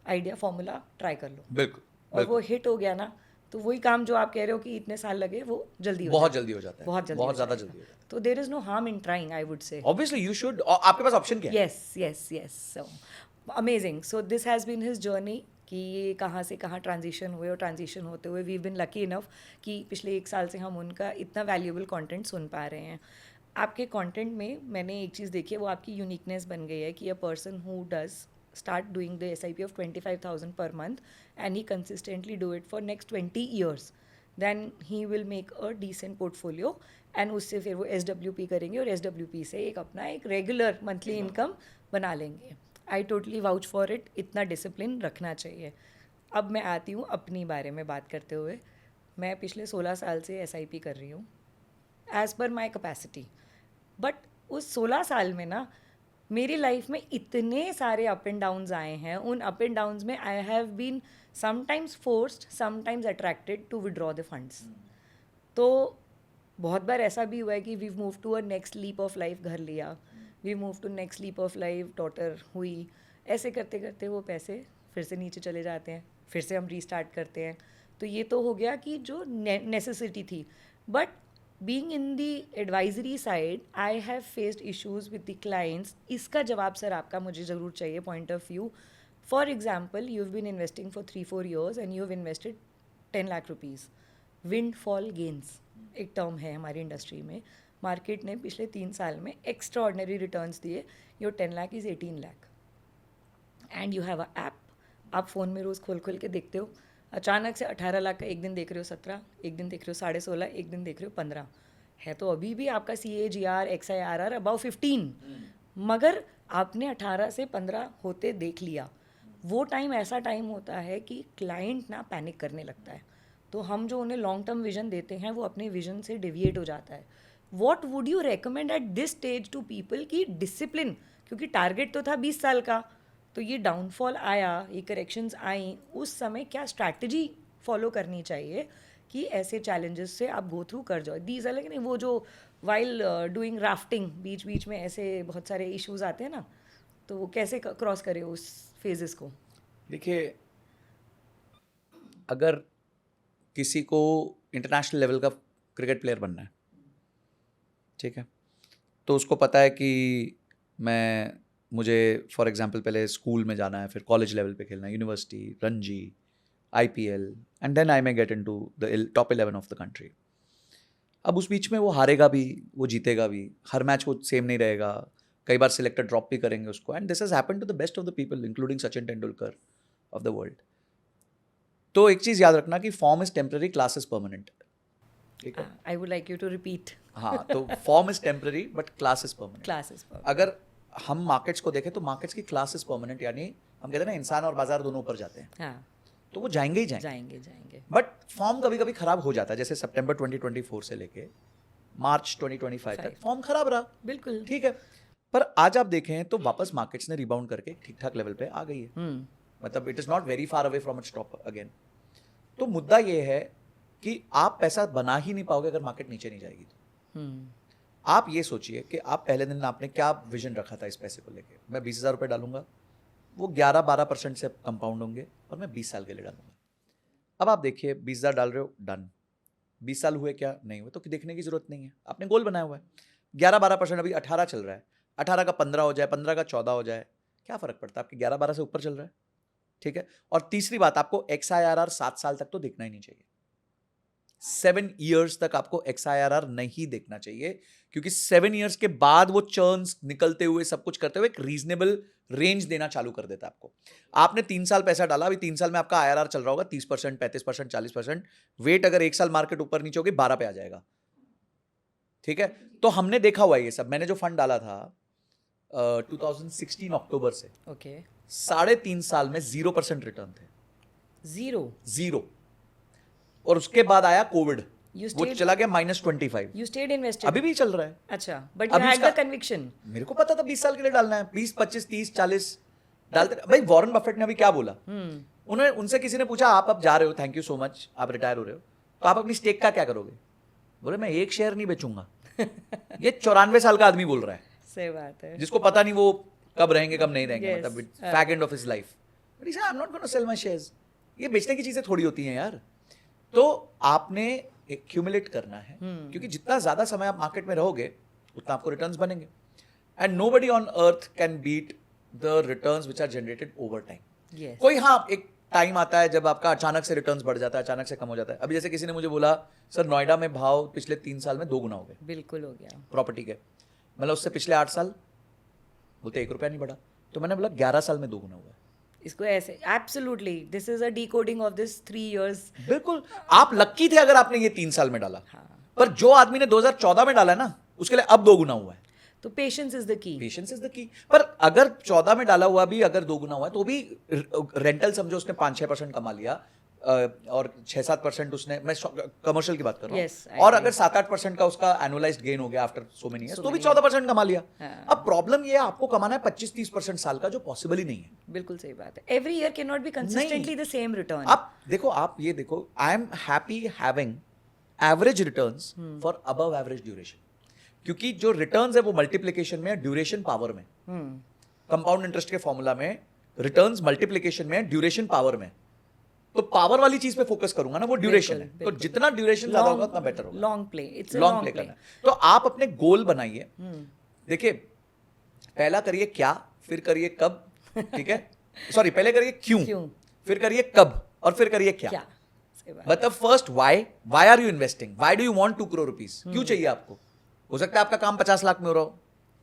आइडिया फॉर्मूला ट्राई कर लो. बिल्कुल. और वो हिट हो गया ना, तो वही काम जो आप कह रहे हो कि इतने साल लगे, वो जल्दी बहुत जल्दी हो जाता है, बहुत जल्दी बहुत ज्यादा जल्दी हो जाता है. तो there is no harm in trying, I would say. Obviously you should. आपके पास ऑप्शन क्या है? Yes. So amazing. So this has been his journey कि ये कहाँ से कहाँ ट्रांजिशन हुए, और ट्रांजिशन होते हुए वी बिन लकी इनफ कि पिछले 1 साल से हम उनका इतना वैल्यूएबल कंटेंट सुन पा रहे हैं. आपके कंटेंट में मैंने एक चीज़ देखी है, वो आपकी यूनिकनेस बन गई है कि a person who does start doing the SIP of 25,000 per month and he consistently do it for next 20 years, then he will make a decent portfolio and उससे फिर वो SWP करेंगे और SWP से एक अपना एक रेगुलर मंथली इनकम बना लेंगे. आई टोटली वाउच फॉर इट. इतना डिसिप्लिन रखना चाहिए. अब मैं आती हूँ अपनी बारे में बात करते हुए. मैं पिछले 16 साल से SIP कर रही हूँ as per my capacity. But उस 16 साल में ना मेरी लाइफ में इतने सारे अप एंड डाउन्स आए हैं. उन अप एंड डाउन्स में I have been sometimes forced, sometimes attracted to withdraw the funds. तो बहुत बार ऐसा भी हुआ है कि we move to a next leap of life, घर लिया, we move to next leap of life, daughter हुई. ऐसे करते करते वो पैसे फिर से नीचे चले जाते हैं, फिर से हम रीस्टार्ट करते हैं. तो ये तो हो गया कि जो नेसेसिटी थी. But being in the advisory side, I have faced issues with the clients. इसका जवाब सर आपका मुझे ज़रूर चाहिए, point of view. For example, you've been investing for 3-4 years and you've invested 10 lakh rupees. Windfall gains एक term है हमारी industry में. मार्केट ने पिछले 3 साल में एक्स्ट्राऑर्डिनरी रिटर्न्स दिए. Your 10 lakh is 18 lakh and you have a app. आप फ़ोन में रोज़ खोल खोल के देखते हो. अचानक से 18 लाख का एक दिन देख रहे हो 17, एक दिन देख रहे हो 16.5, एक दिन देख रहे हो 15. है तो अभी भी आपका CAGR XIRR अबाउ 15. मगर आपने 18 से 15 होते देख लिया. वो टाइम ऐसा टाइम होता है कि क्लाइंट ना पैनिक करने लगता है. तो हम जो उन्हें लॉन्ग टर्म विजन देते हैं वो अपने विजन से डिविएट हो जाता है. What would you recommend at this stage to people की डिसिप्लिन, क्योंकि टारगेट तो था 20 साल का, तो ये डाउनफॉल आया, ये करेक्शंस आई, उस समय क्या स्ट्रैटेजी फॉलो करनी चाहिए कि ऐसे चैलेंजेस से आप गो थ्रू कर जाओ. दीज अलग नहीं, वो जो वाइल डूइंग राफ्टिंग बीच बीच में ऐसे बहुत सारे इश्यूज आते हैं ना, तो वो कैसे क्रॉस करे उस फेजेस को? देखिए, अगर किसी को इंटरनेशनल लेवल का क्रिकेट प्लेयर बनना है, ठीक है, तो उसको पता है कि मुझे फॉर एग्जांपल पहले स्कूल में जाना है, फिर कॉलेज लेवल पे खेलना है, university, Ranji, IPL, and then I may get into the top 11 of the country. अब उस बीच में वो हारेगा भी, वो जीतेगा भी, हर मैच वो सेम नहीं रहेगा, कई बार सिलेक्टर ड्रॉप भी करेंगे उसको. And this has happened to the best of the people including Sachin Tendulkar of the world. तो एक चीज़ याद रखना कि form is temporary, class is permanent. ठीक है, I would like you to repeat. हाँ, तो form is temporary but class is permanent. Class is permanent. अगर हम मार्केट्स को देखें तो मार्केट्स की क्लास इज परमानेंट, यानी हम कहते हैं ना इंसान और बाजार दोनों ऊपर जाते हैं. हाँ, तो वो जाएंगे ही जाएंगे. बट फॉर्म कभी कभी खराब हो जाता है. जैसे सितंबर 2024 से लेके मार्च 2025 तक फॉर्म खराब रहा. बिल्कुल ठीक है, पर आज आप देखें तो वापस मार्केट्स ने रिबाउंड करके ठीक ठाक लेवल पे आ गई है. मतलब it is not very far away from its top again. तो मुद्दा ये है कि आप पैसा बना ही नहीं पाओगे अगर मार्केट नीचे नहीं जाएगी. तो आप ये सोचिए कि आप पहले दिन आपने क्या विजन रखा था इस पैसे को लेके. मैं 20,000 रुपये डालूंगा, वो 11-12% से कंपाउंड होंगे और मैं 20 साल के लिए डालूंगा. अब आप देखिए 20,000 डाल रहे हो, डन. 20 साल हुए क्या नहीं हुए तो देखने की जरूरत नहीं है, आपने गोल बनाया हुआ है। 11-12%, अभी 18 चल रहा है, 18 का 15 हो जाए, 15 का 14 हो जाए, क्या फर्क पड़ता है, आपके 11-12 से ऊपर चल रहा है, ठीक है। और तीसरी बात, आपको XIRR 7 साल तक तो देखना ही नहीं चाहिए, 7 ईयर्स तक आपको XIRR नहीं देखना चाहिए, क्योंकि 7 ईयर्स के बाद वो चर्न्स निकलते हुए सब कुछ करते हुए एक रीजनेबल रेंज देना चालू कर देता है आपको। आपने 3 साल पैसा डाला, अभी 3 साल में आपका IRR चल रहा होगा 30%, 35%, 40%, वेट अगर 1 साल मार्केट ऊपर नीचे होगी 12 पे आ जाएगा, ठीक है। तो हमने देखा हुआ है ये सब। मैंने जो फंड डाला था 2016 अक्टूबर से, ओके, 3.5 साल में 0% रिटर्न थे, जीरो। और उसके बाद आया कोविड, You वो stayed- चला गया -25, You stayed invested. अभी भी चल रहा है। अच्छा, but you अभी had उसका- the conviction. मेरे को पता था 20 साल के लिए डालना है, 20, 25, 30, 40 डालते। भाई वॉरेन बफेट ने अभी क्या बोला, उन्होंने, उनसे किसी ने पूछा आप अब जा रहे हो, थैंक यू सो मच, आप रिटायर हो रहे हो, तो आप अपनी स्टेक का क्या करोगे? बोले मैं एक शेयर नहीं बेचूंगा। ये 94 साल का आदमी बोल रहा है, सही बात है। जिसको पता नहीं वो कब रहेंगे कब नहीं रहेंगे, Yes. मतलब fag end of his life. But he said I am not gonna sell my shares. ये बेचने की चीजें थोड़ी होती हैं यार। तो आपने एक्यूमुलेट करना है, क्योंकि जितना ज्यादा समय आप मार्केट में रहोगे उतना आपको रिटर्न्स बनेंगे, and nobody on earth can beat the returns which are generated over time. Yes. कोई, हाँ, एक टाइम आता है जब आपका अचानक से रिटर्न्स बढ़ जाता है, अचानक से कम हो जाता है। अभी जैसे किसी ने मुझे बोला सर नोएडा में भाव पिछले 3 साल में 2 गुना हो गए बिल्कुल हो गया। प्रॉपर्टी के, मतलब उससे पिछले 8 साल बोलते 1 रुपया नहीं बढ़ा। तो मैंने बोला 11 साल में 2 गुना हुआ है। इसको ऐसे absolutely this is a decoding of this 3 years। बिल्कुल, आप लक्की थे अगर आपने ये 3 साल में डाला, हाँ। पर जो आदमी ने 2014 में डाला है ना, उसके लिए अब 2 गुना हुआ है। तो patience is the key. Patience is the key. पर अगर 14 में डाला हुआ भी अगर 2 गुना हुआ है, तो भी रेंटल समझो उसने 5-6% कमा लिया, और 6-7% उसने, मैं कमर्शियल की बात कर रहा Yes, I हूँ, और agree. अगर 7-8% का उसका एनुअलाइज्ड गेन हो गया after so many years, So तो भी many 14% कमा लिया। हाँ। अब प्रॉब्लम ये है आपको कमाना है 25-30% साल का, जो पॉसिबल ही नहीं है। बिल्कुल सही बात है। Every year can not be consistently the same return. आप देखो, आप ये देखो, I am happy having average returns for above average duration, क्योंकि जो रिटर्न्स है वो मल्टीप्लिकेशन में, ड्यूरेशन पावर में। कंपाउंड इंटरेस्ट के फॉर्मूला में रिटर्न्स मल्टीप्लिकेशन में, ड्यूरेशन पावर में। तो पावर वाली चीज पे फोकस करूंगा ना, वो ड्यूरेशन है। तो जितना ड्यूरेशन ज्यादा होगा उतना बेटर होगा। Long play, it's a long long play play. करना है। तो आप अपने गोल बनाइए। देखिए, पहला करिए क्या, फिर करिए कब, ठीक है। सॉरी, पहले करिए क्यों, फिर करिए कब, और फिर करिए क्या। सही बात। मतलब first why are you investing, why do you want 2 crore rupees, क्यों चाहिए आपको? हो सकता है आपका काम 50 लाख में हो रहा हो,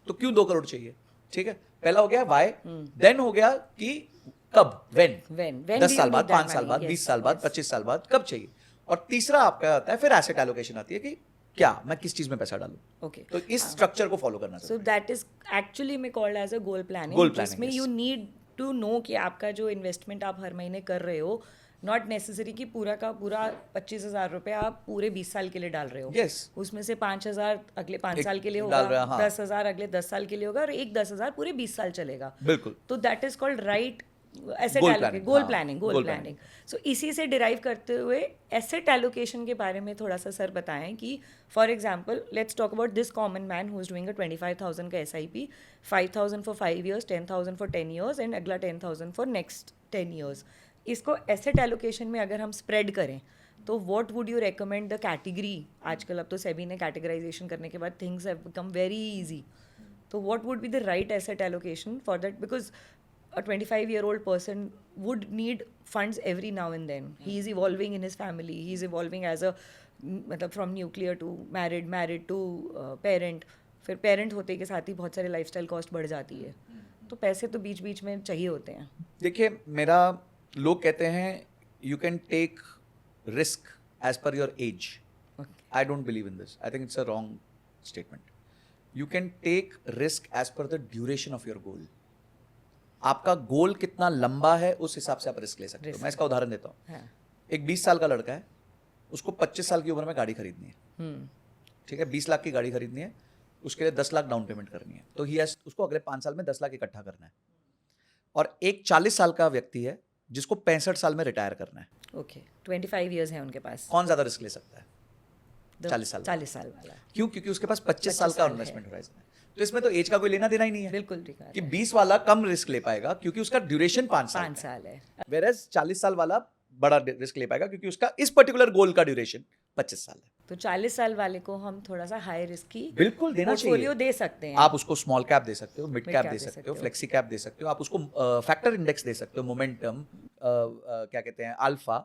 तो क्यों 2 करोड़ चाहिए, ठीक है। पहला हो गया वाई, देन हो गया कि कब, When 10 do साल you बाद, need that 5 साल money? बाद, Yes, 20 साल बाद, yes. 25 साल बाद कब चाहिए। और तीसरा आपका आता है फिर एसेट एलोकेशन आती है कि क्या मैं किस चीज में पैसा डालूं। Okay. तो इस स्ट्रक्चर को फॉलो करना So चाहिए। that is actually में called as a goal planning. Goal planning, जिसमें yes. you need to know कि आपका जो इन्वेस्टमेंट आप हर महीने कर रहे हो, नॉट नेसेसरी कि पूरा का पूरा 25,000 रुपये आप पूरे 20 साल के लिए डाल रहे हो। Yes. उसमें से 5,000 अगले 5 एक साल के लिए डाल होगा, रहे हैं, हाँ। 10,000 अगले 10 साल के लिए होगा, और एक 10,000 पूरे 20 साल चलेगा। बिल्कुल। तो that is called right asset Goal allocation, planning, गोल हाँ, प्लानिंग, goal गोल planning. प्लानिंग। सो इसी से डिराइव करते हुए एसेट एलोकेशन के बारे में थोड़ा सा सर बताएं कि for example let's talk about this common man who is doing a 25,000 का SIP, 5,000 for 5 years, 10,000 for 10 years and अगला 10,000 फॉर नेक्स्ट 10 years। इसको एसेट एलोकेशन में अगर हम स्प्रेड करें तो what would you recommend the category? आजकल अब तो सेबी ने कैटेगराइजेशन करने के बाद things have become very easy. तो what would be the right asset allocation for that? Because a 25-year-old person would need funds every now and then. He is evolving in his family. He is evolving as a मतलब from nuclear to married to parent. फिर parent होते के साथ ही बहुत सारे lifestyle cost बढ़ जाती है। तो पैसे तो बीच बीच में चाहिए होते हैं। देखिए, मेरा, लोग कहते हैं you can take risk as per your age. I don't believe in this. I think it's a wrong statement. You can take risk as per the duration of your goal. आपका गोल कितना लंबा है उस हिसाब से आप risk ले सकते हो। मैं इसका उदाहरण देता हूँ। हाँ। एक 20 साल का लड़का है, उसको 25 साल की उम्र में गाड़ी खरीदनी है, ठीक है। 20 लाख की गाड़ी खरीदनी है, उसके लिए 10 लाख डाउन पेमेंट करनी है। तो उसको अगले 5 साल में 10 लाख इकट्ठा करना है। और एक 40 साल का व्यक्ति है जिसको 65 साल में रिटायर करना है। ओके, 25 years है उनके पास। कौन ज्यादा रिस्क ले सकता है? 40 साल वाला। क्यों? क्योंकि उसके पास 25 साल का साल है। इन्वेस्टमेंट होराइजन है। तो इसमें तो एज का कोई लेना देना ही नहीं है बिल्कुल ठीक है कि 20 वाला कम रिस्क ले पाएगा क्योंकि उसका ड्यूरेशन 5 साल 5 साल है। वेयर एज 40 साल वाला बड़ा रिस्क ले पाएगा क्योंकि उसका इस पर्टिकुलर गोल का ड्यूरेशन 25 साल है। तो 40 साल वाले को हम थोड़ा सा हाई रिस्क की बिल्कुल देना पोर्टफोलियो चाहिए। दे सकते हैं। आप उसको स्मॉल कैप दे सकते हो, मिड कैप दे सकते हो, फ्लेक्सी कैप दे सकते हो, आप उसको फैक्टर इंडेक्स दे सकते हो, मोमेंटम, क्या कहते हैं, अल्फा।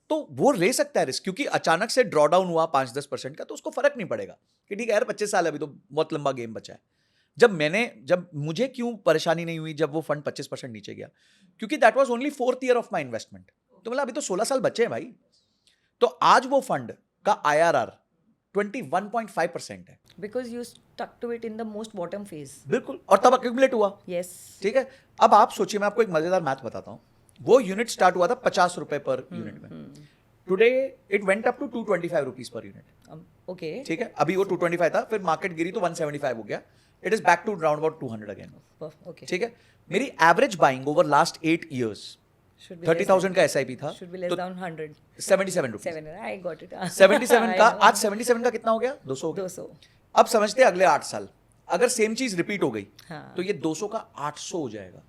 तो वो ले सकता है रिस्क, क्योंकि अचानक से ड्रॉ डाउन हुआ 5-10% का, तो उसको फर्क नहीं पड़ेगा कि ठीक है यार 25 साल अभी तो बहुत लंबा गेम बचा है। जब मुझे क्यों परेशानी नहीं हुई जब वो फंड 25% नीचे गया, क्योंकि that was only 4th year of my investment. तो मतलब अभी तो 16 साल बचे हैं भाई। तो आज वो फंड का IRR 21.5% है। Because you stuck to it in the most bottom phase. बिल्कुल, और तब अक्यूमुलेट हुआ। यस। ठीक है, अब आप सोचिए, मैं आपको एक मजेदार मैथ बताता हूं। वो यूनिट स्टार्ट हुआ था 50 रुपए पर यूनिट में। Today it went up to 225 rupees per unit. Okay. ठीक है, अभी वो 225 था, फिर मार्केट गिरी तो 175 हो गया। It is back to round about 200 again. Okay. ठीक है, मेरी average buying over last 8 years 30,000 का SIP था, should be less तो than 100. 77 rupees. 7 I got it. 77 का I know. आज 77 का कितना हो गया? 200 हो गया। 200. अब समझते हैं अगले 8 साल अगर सेम चीज रिपीट हो गई, हाँ. तो ये 200 का 800 हो जाएगा।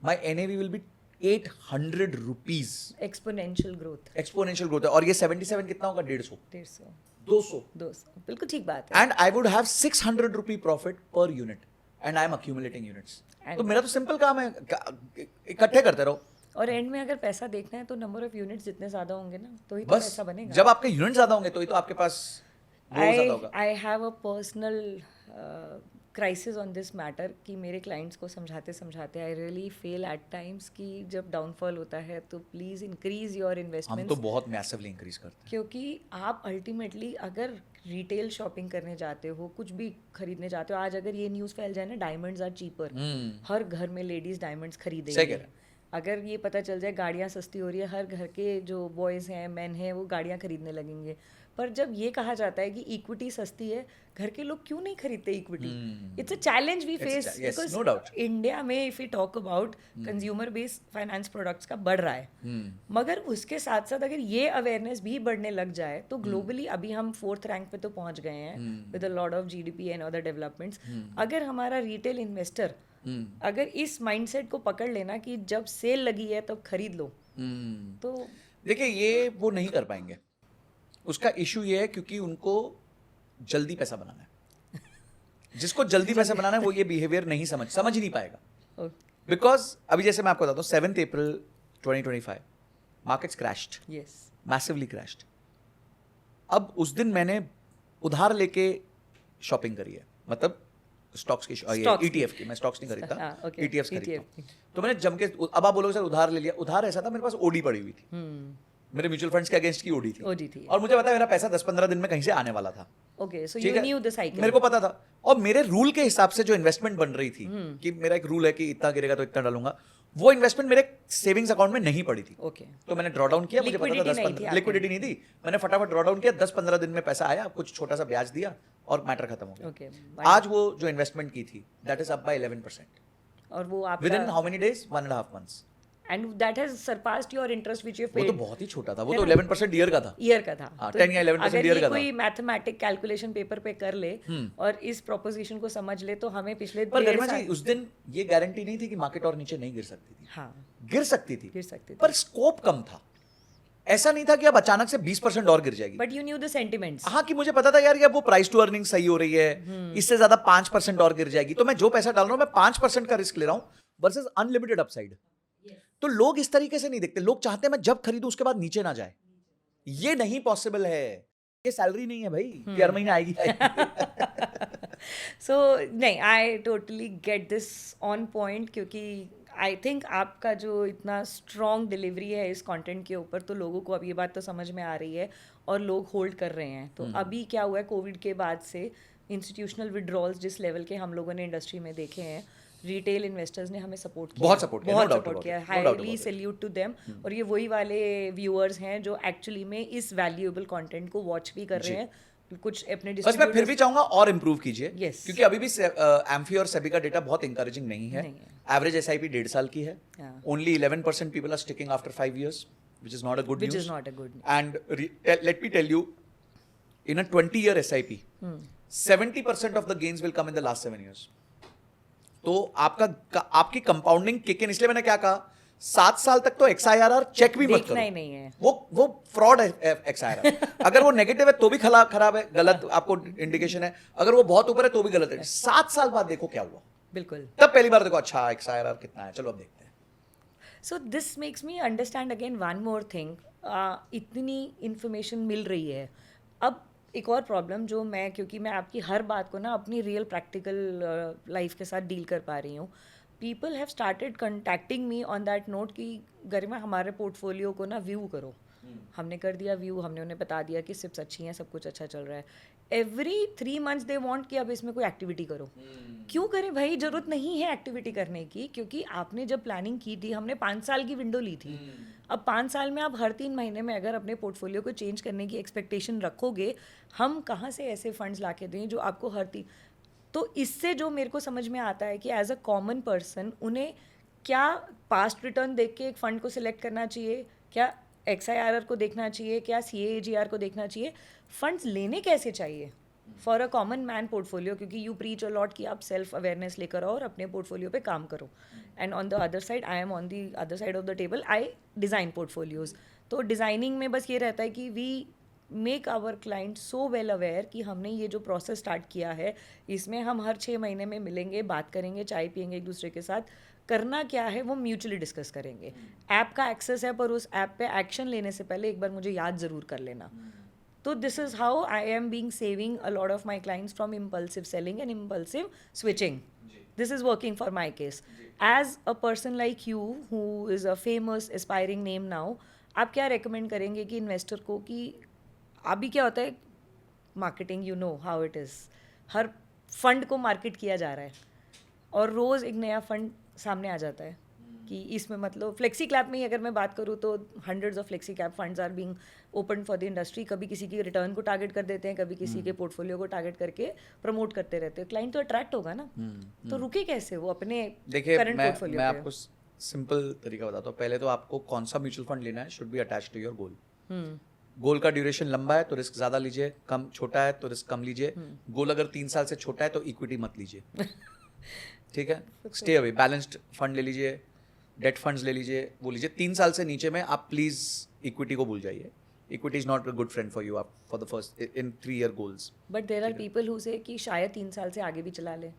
माई NAV will be 800 rupees. Exponential growth. Exponential growth है। और ये 77 कितना होगा? 150, 150, 200। 200 बिल्कुल ठीक बात है। And I would have 600 rupee profit per unit and I am accumulating units. तो मेरा तो सिंपल काम है, इकट्ठे करते रहो। और एंड में अगर पैसा देखना है तो नंबर ऑफ यूनिट्स जितने ज्यादा होंगे ना तो ही तो बस पैसा बनेगा। जब आपके यूनिट ज्यादा होंगे तो ही तो आपके पास ग्रोथ ज्यादा होगा। I have a personal crisis on this matter कि मेरे क्लाइंट्स को समझाते समझाते I really fail at times कि जब डाउनफॉल होता है तो please increase your hmm investment. तो बहुत मैसिवली इंक्रीज करते हैं, क्योंकि आप अल्टीमेटली अगर रिटेल शॉपिंग करने जाते हो, कुछ भी खरीदने जाते हो, आज अगर ये न्यूज़ फैल जाए ना डायमंड्स आर चीपर, हर घर में लेडीज डायमंड्स सही कह खरीदेंगे। रहे हैं। अगर ये पता चल जाए गाड़ियाँ सस्ती हो रही है, हर घर के जो बॉयज़ हैं, मैन हैं, वो गाड़ियाँ खरीदने लगेंगे। पर जब ये कहा जाता है कि इक्विटी सस्ती है, घर के लोग क्यों नहीं खरीदते equity? It's a challenge we face yes, because no doubt. India में if you talk about consumer based finance products का बढ़ रहा है, मगर उसके साथ साथ अगर ये अवेयरनेस भी बढ़ने लग जाए तो ग्लोबली अभी हम 4th रैंक पे तो पहुंच गए हैं with a lot of GDP and other developments. अगर हमारा रिटेल इन्वेस्टर अगर इस माइंडसेट को पकड़ लेना कि जब सेल लगी है तब खरीद लो, तो देखिए ये वो नहीं कर पाएंगे। उसका इशू ये है क्योंकि उनको जल्दी पैसा बनाना है। जिसको जल्दी पैसा बनाना है वो ये बिहेवियर नहीं समझ ही नहीं पाएगा। बिकॉज अभी जैसे मैं आपको बताता हूँ 7th April 2025 markets crashed, yes, massively crashed. अब उस दिन मैंने उधार लेके शॉपिंग करी है, मतलब स्टॉक्स की ETF की। मैं स्टॉक्स नहीं खरीदता, हाँ, okay, ETFs खरीदता ETF हूँ। तो मैंने जम के, अब आप बोलोगे सर उधार ले लिया, उधार ऐसा था मेरे पास OD पड़ी हुई थी, मेरे म्यूचुअल फंड्स के अगेंस्ट की OD थी। और मुझे पता है मेरा पैसा 10-15 दिन में कहीं से आने वाला था। ओके, सो ठीक यू है? New the cycle. मेरे को पता था, और मेरे रूल के हिसाब से जो इन्वेस्टमेंट बन रही थी कि मेरा एक रूल है कि इतना गिरेगा तो इतना डालूंगा, वो इन्वेस्टमेंट मेरे सेविंग्स अकाउंट में नहीं पड़ी थी। ओके, तो मैंने ड्रॉ डाउन किया, मुझे पता था लिक्विडिटी नहीं थी, मैंने फटाफट ड्रॉ डाउन किया, 10-15 दिन में पैसा आया, कुछ छोटा सा ब्याज दिया और मैटर खत्म हो गया। ओके, आज वो जो इन्वेस्टमेंट की थी दैट इज अप बाय 11%। और वो विद इन आपका how many days? 1.5 months। And that has surpassed your interest which you वो तो पेड बहुत ही छोटा था, वो तो 11% ईयर का था। ईयर का था। हाँ, तो 10 या 11% अगर ईयर ये का था। कोई मैथमेटिक कैलकुलेशन पेपर पे कर ले और इस प्रोपोजिशन को समझ ले तो हमें पिछले पर 1.5 गरिमा जी साल, उस दिन ये गारंटी नहीं थी कि मार्केट और नीचे नहीं गिर सकती थी। हाँ, गिर सकती थी, गिर सकते थे। पर स्कोप कम था। ऐसा नहीं था कि अब अचानक से 20% और गिर जाएगी। But you new the sentiments. हाँ, कि मुझे पता था यार कि अब वो प्राइस टू अर्निंग सही हो रही है, इससे ज्यादा 5% और गिर जाएगी, तो मैं जो पैसा डाल रहा हूं मैं 5% का रिस्क ले रहा हूं वर्सेस अनलिमिटेड अपसाइड। तो लोग इस तरीके से नहीं देखते। लोग चाहते हैं मैं जब खरीदूं उसके बाद नीचे ना जाए। ये नहीं पॉसिबल है। ये सैलरी नहीं है भाई कि हर महीने आएगी। सो नहीं, I totally get this on point, क्योंकि आई थिंक आपका जो इतना स्ट्रॉन्ग डिलीवरी है इस कंटेंट के ऊपर, तो लोगों को अब ये बात तो समझ में आ रही है और लोग होल्ड कर रहे हैं। तो अभी क्या हुआ है, कोविड के बाद से इंस्टीट्यूशनल विड्रॉल्स जिस लेवल के हम लोगों ने इंडस्ट्री में देखे हैं, रिटेल इन्वेस्टर्स ने हमें सपोर्ट किया, बहुत सपोर्ट किया, no doubt सपोर्ट about किया, it, no doubt highly about it. Salute to them. और ये वही वाले व्यूअर्स हैं जो एक्चुअली में इस वैल्यूएबल कंटेंट को वॉच भी कर रहे हैं, कुछ अपने बस मैं फिर distributors- भी चाहूंगा और इम्प्रूव कीजिए। Yes. क्योंकि अभी भी एम्फी और सेबी का डेटा बहुत इंकरेजिंग नहीं है। एवरेज SIP 1.5 साल की है। हाँ. Only 11% people are sticking after 5 years, which is not a good Which news. is not a good news. And let me tell you, in a 20-year SIP, 70% of the gains will come in the last 7 years. तो आपकी compounding kick in, इसलिए मैंने क्या कहा, 7 साल तक तो XIRR check भी मत देखना करो, ही नहीं है। वो फ्रॉड है XIRR। अगर वो नेगेटिव है तो भी खराब है, गलत आपको इंडिकेशन है, अगर वो बहुत ऊपर है तो भी गलत है। 7 साल बाद देखो क्या हुआ, बिल्कुल। तब पहली बार देखो अच्छा XIRR कितना है, चलो अब देखते हैं। So this makes me understand again one more thing, इतनी इन्फॉर्मेशन मिल रही है। अब एक और प्रॉब्लम जो मैं, क्योंकि मैं आपकी हर बात को ना अपनी रियल प्रैक्टिकल लाइफ के साथ डील कर पा रही हूँ, people have started contacting me on that note कि गरिमा हमारे पोर्टफोलियो को ना व्यू करो। हमने कर दिया व्यू, हमने उन्हें बता दिया कि सिप्स अच्छी हैं, सब कुछ अच्छा चल रहा है। एवरी 3 मंथ्स दे वांट कि अब इसमें कोई एक्टिविटी करो। क्यों करें भाई, ज़रूरत नहीं है एक्टिविटी करने की, क्योंकि आपने जब प्लानिंग की थी, हमने 5 साल की विंडो ली थी। अब 5 साल में आप हर 3 महीने में अगर अपने पोर्टफोलियो को चेंज करने की एक्सपेक्टेशन रखोगे, हम कहाँ से ऐसे फंड्स ला के दें जो आपको तो इससे जो मेरे को समझ में आता है कि एज अ कॉमन पर्सन उन्हें क्या पास्ट रिटर्न देख के एक फ़ंड को सिलेक्ट करना चाहिए, क्या XIRR को देखना चाहिए, क्या CAGR को देखना चाहिए, फंड्स लेने कैसे चाहिए for a common man portfolio, क्योंकि यू प्रीच अ लॉट कि आप सेल्फ अवेयरनेस लेकर आओ और अपने पोर्टफोलियो पे काम करो। And on the other side, I am on the other side of the table, I design portfolios. तो डिज़ाइनिंग में बस ये रहता है कि we make our client so well aware कि हमने ये जो प्रोसेस स्टार्ट किया है, इसमें हम हर 6 महीने में मिलेंगे, बात करेंगे, चाय पियेंगे एक दूसरे के साथ, करना क्या है वो म्यूचुअली डिस्कस करेंगे। ऐप का एक्सेस है, पर उस ऐप पे एक्शन लेने से पहले एक बार मुझे याद ज़रूर कर लेना। तो this is how I am being saving a lot of my clients from impulsive selling and impulsive switching. This is working for my case. As a person like you who is a famous aspiring name now, आप क्या recommend करेंगे कि investor को, कि अभी क्या होता है marketing, you know how it is, her fund को मार्केट किया जा रहा है और रोज़ एक नया फंड सामने आ जाता है कि इसमें, मतलब फ्लेक्सी क्लैप में ही अगर मैं बात करूँ तो hundreds of flexi cap funds are being open for the industry. कभी किसी की रिटर्न को टारगेट कर देते हैं, कभी किसी के पोर्टफोलियो को टारगेट करके प्रमोट करते रहते हैं। क्लाइंट तो अट्रैक्ट होगा ना, तो रुके कैसे वो अपने करंट पोर्टफोलियो मैं आपको सिंपल तरीका बताता हूँ। पहले तो आपको कौन सा म्यूचुअल फंड लेना है should be attached to your goal. Goal का ड्यूरेशन लंबा है तो रिस्क ज्यादा लीजिए, कम छोटा है तो रिस्क कम लीजिए। गोल अगर 3 साल से छोटा है तो इक्विटी मत लीजिए, ठीक है, स्टे अवे। बैलेंस्ड फंड ले लीजिए, डेट फंड्स ले लीजिए, वो लीजिए। 3 साल से नीचे में आप प्लीज इक्विटी को भूल जाइए। Equity is not a good friend for you आप for the first in 3 year goals. But there are people who say कि शायद 3 साल से आगे भी चला ले,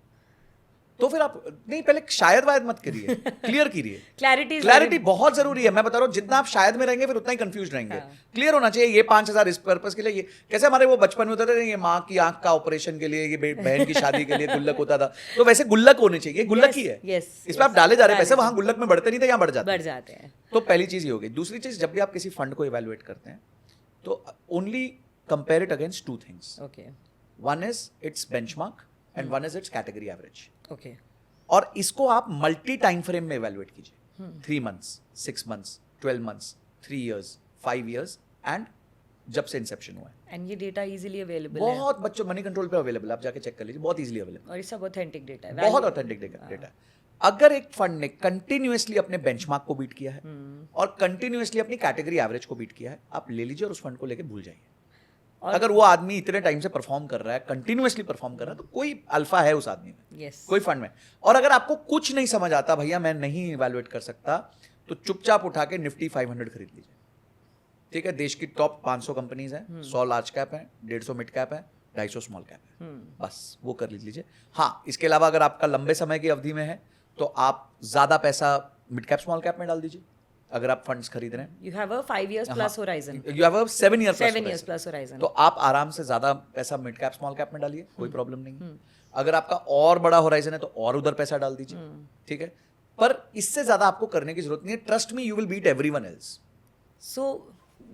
तो फिर आप नहीं, पहले शायद वायद मत करिए, क्लियर कीजिए। क्लैरिटी बहुत जरूरी है। मैं बता रहा हूँ, जितना आप शायद में रहेंगे फिर उतना ही कंफ्यूज रहेंगे। क्लियर होना चाहिए। ये 5,000 इस पर्पस के लिए, ये कैसे हमारे वो बचपन में होता था, ये माँ की आंख का ऑपरेशन के लिए, ये बहन की शादी के लिए गुल्लक होता था, तो वैसे गुल्लक होने चाहिए। गुल्लक ही है, इसमें आप डाले जा रहे हैं पैसे, वहां गुल्लक में बढ़ते नहीं थे, यहाँ बढ़ जाते हैं। तो पहली चीज ये हो गई। दूसरी चीज, जब भी आप किसी फंड को इवेलुएट करते हैं तो only compare it against 2 things. Okay, one is it's benchmark and one is it's category average. Okay, और इसको आप मल्टी टाइम फ्रेम में इवेलुएट कीजिए। 3 months, 6 months, 12 months, 3 years, 5 years and जब से इंसेप्शन हुआ है। एंड ये डेटा इजीली अवेलेबल है, बहुत बच्चों मनी कंट्रोल पे अवेलेबल है, आप जाके चेक कर लीजिए, बहुत इजीली अवेलेबल और ये सब ऑथेंटिक डेटा है, बहुत ऑथेंटिक डेटा है। अगर एक फंड ने कंटिन्यूअसली अपने बेंचमार्क को बीट किया है और कंटिन्यूअसली अपनी कैटेगरी एवरेज को बीट किया है, आप ले लीजिए और उस फंड को लेके भूल जाइए। अगर वो आदमी इतने टाइम से परफॉर्म कर रहा है, कंटिन्यूअसली परफॉर्म कर रहा है, तो कोई अल्फा है उस आदमी में, कोई फंड में। और अगर आपको कुछ नहीं समझ आता, भैया मैं नहीं इवैल्यूएट कर सकता, तो चुपचाप उठा के निफ्टी 500 खरीद लीजिए, ठीक है। देश की टॉप 500 कंपनीज हैं, 100 लार्ज कैप है, 150 मिड कैप है, 250 स्मॉल कैप है, बस वो कर लीजिए। हाँ, इसके अलावा अगर आपका लंबे समय की अवधि में है तो आप ज्यादा पैसा मिड कैप स्मॉल कैप में डाल दीजिए। अगर आप फंड्स खरीद रहे हैं, you have a 5 years plus horizon, you have a 7 years plus horizon, तो आप आराम से ज्यादा पैसा मिड कैप स्मॉल कैप में डालिए, कोई प्रॉब्लम नहीं। अगर आपका और बड़ा होराइजन है तो और उधर पैसा डाल दीजिए, ठीक है। पर इससे ज्यादा आपको करने की जरूरत नहीं है। Trust me, you will beat everyone else. So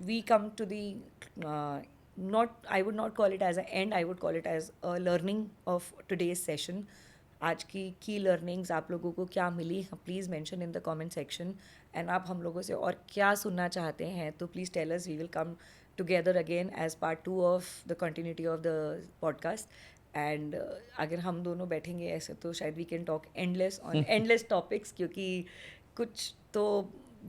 we come to the I would not call it as an end, I would call it as a learning of today's session. आज की की लर्निंग्स आप लोगों को क्या मिली, please mention in the comment section. And आप हम लोगों से और क्या सुनना चाहते हैं तो please tell us, we will come together again as part 2 of the continuity of the podcast. And अगर हम दोनों बैठेंगे ऐसे तो शायद we can talk endless on endless topics, क्योंकि कुछ तो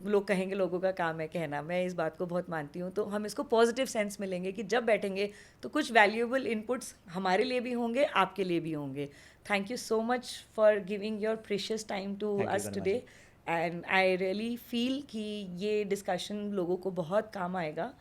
लोग कहेंगे लोगों का काम है कहना, मैं इस बात को बहुत मानती हूँ। तो हम इसको पॉजिटिव सेंस में लेंगे कि जब बैठेंगे तो कुछ वैल्यूएबल इनपुट्स हमारे लिए भी होंगे, आपके लिए भी होंगे। Thank you so much for giving your precious time to us today. And I really feel कि ये डिस्कशन लोगों को बहुत काम आएगा,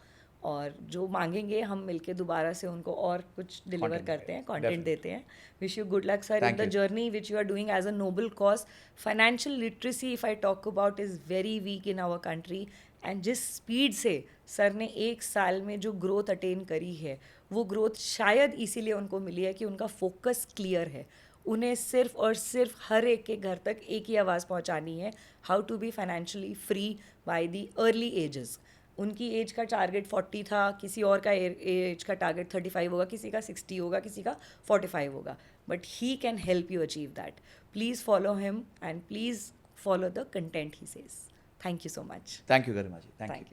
और जो मांगेंगे हम मिलके दोबारा से उनको और कुछ डिलीवर Content करते हैं, देंगे, कंटेंट definitely. देते हैं. Wish you good luck sir in Thank the you. Journey which you are doing as a noble cause. Financial literacy if I talk about is very weak in our country, and जिस स्पीड से sir ने 1 साल में जो growth attain करी है, वो ग्रोथ शायद इसीलिए उनको मिली है कि उनका फोकस क्लियर है. उन्हें सिर्फ और सिर्फ हर एक के घर तक एक ही आवाज़ पहुंचानी है, how to be financially free by the early ages. उनकी एज का टारगेट 40 था, किसी और का एज का टारगेट 35 होगा, किसी का 60 होगा, किसी का 45 होगा, but he can help you achieve that. Please follow him and please follow the content he says. Thank you so much. Thank you, Garima ji. Thank you. Thank you.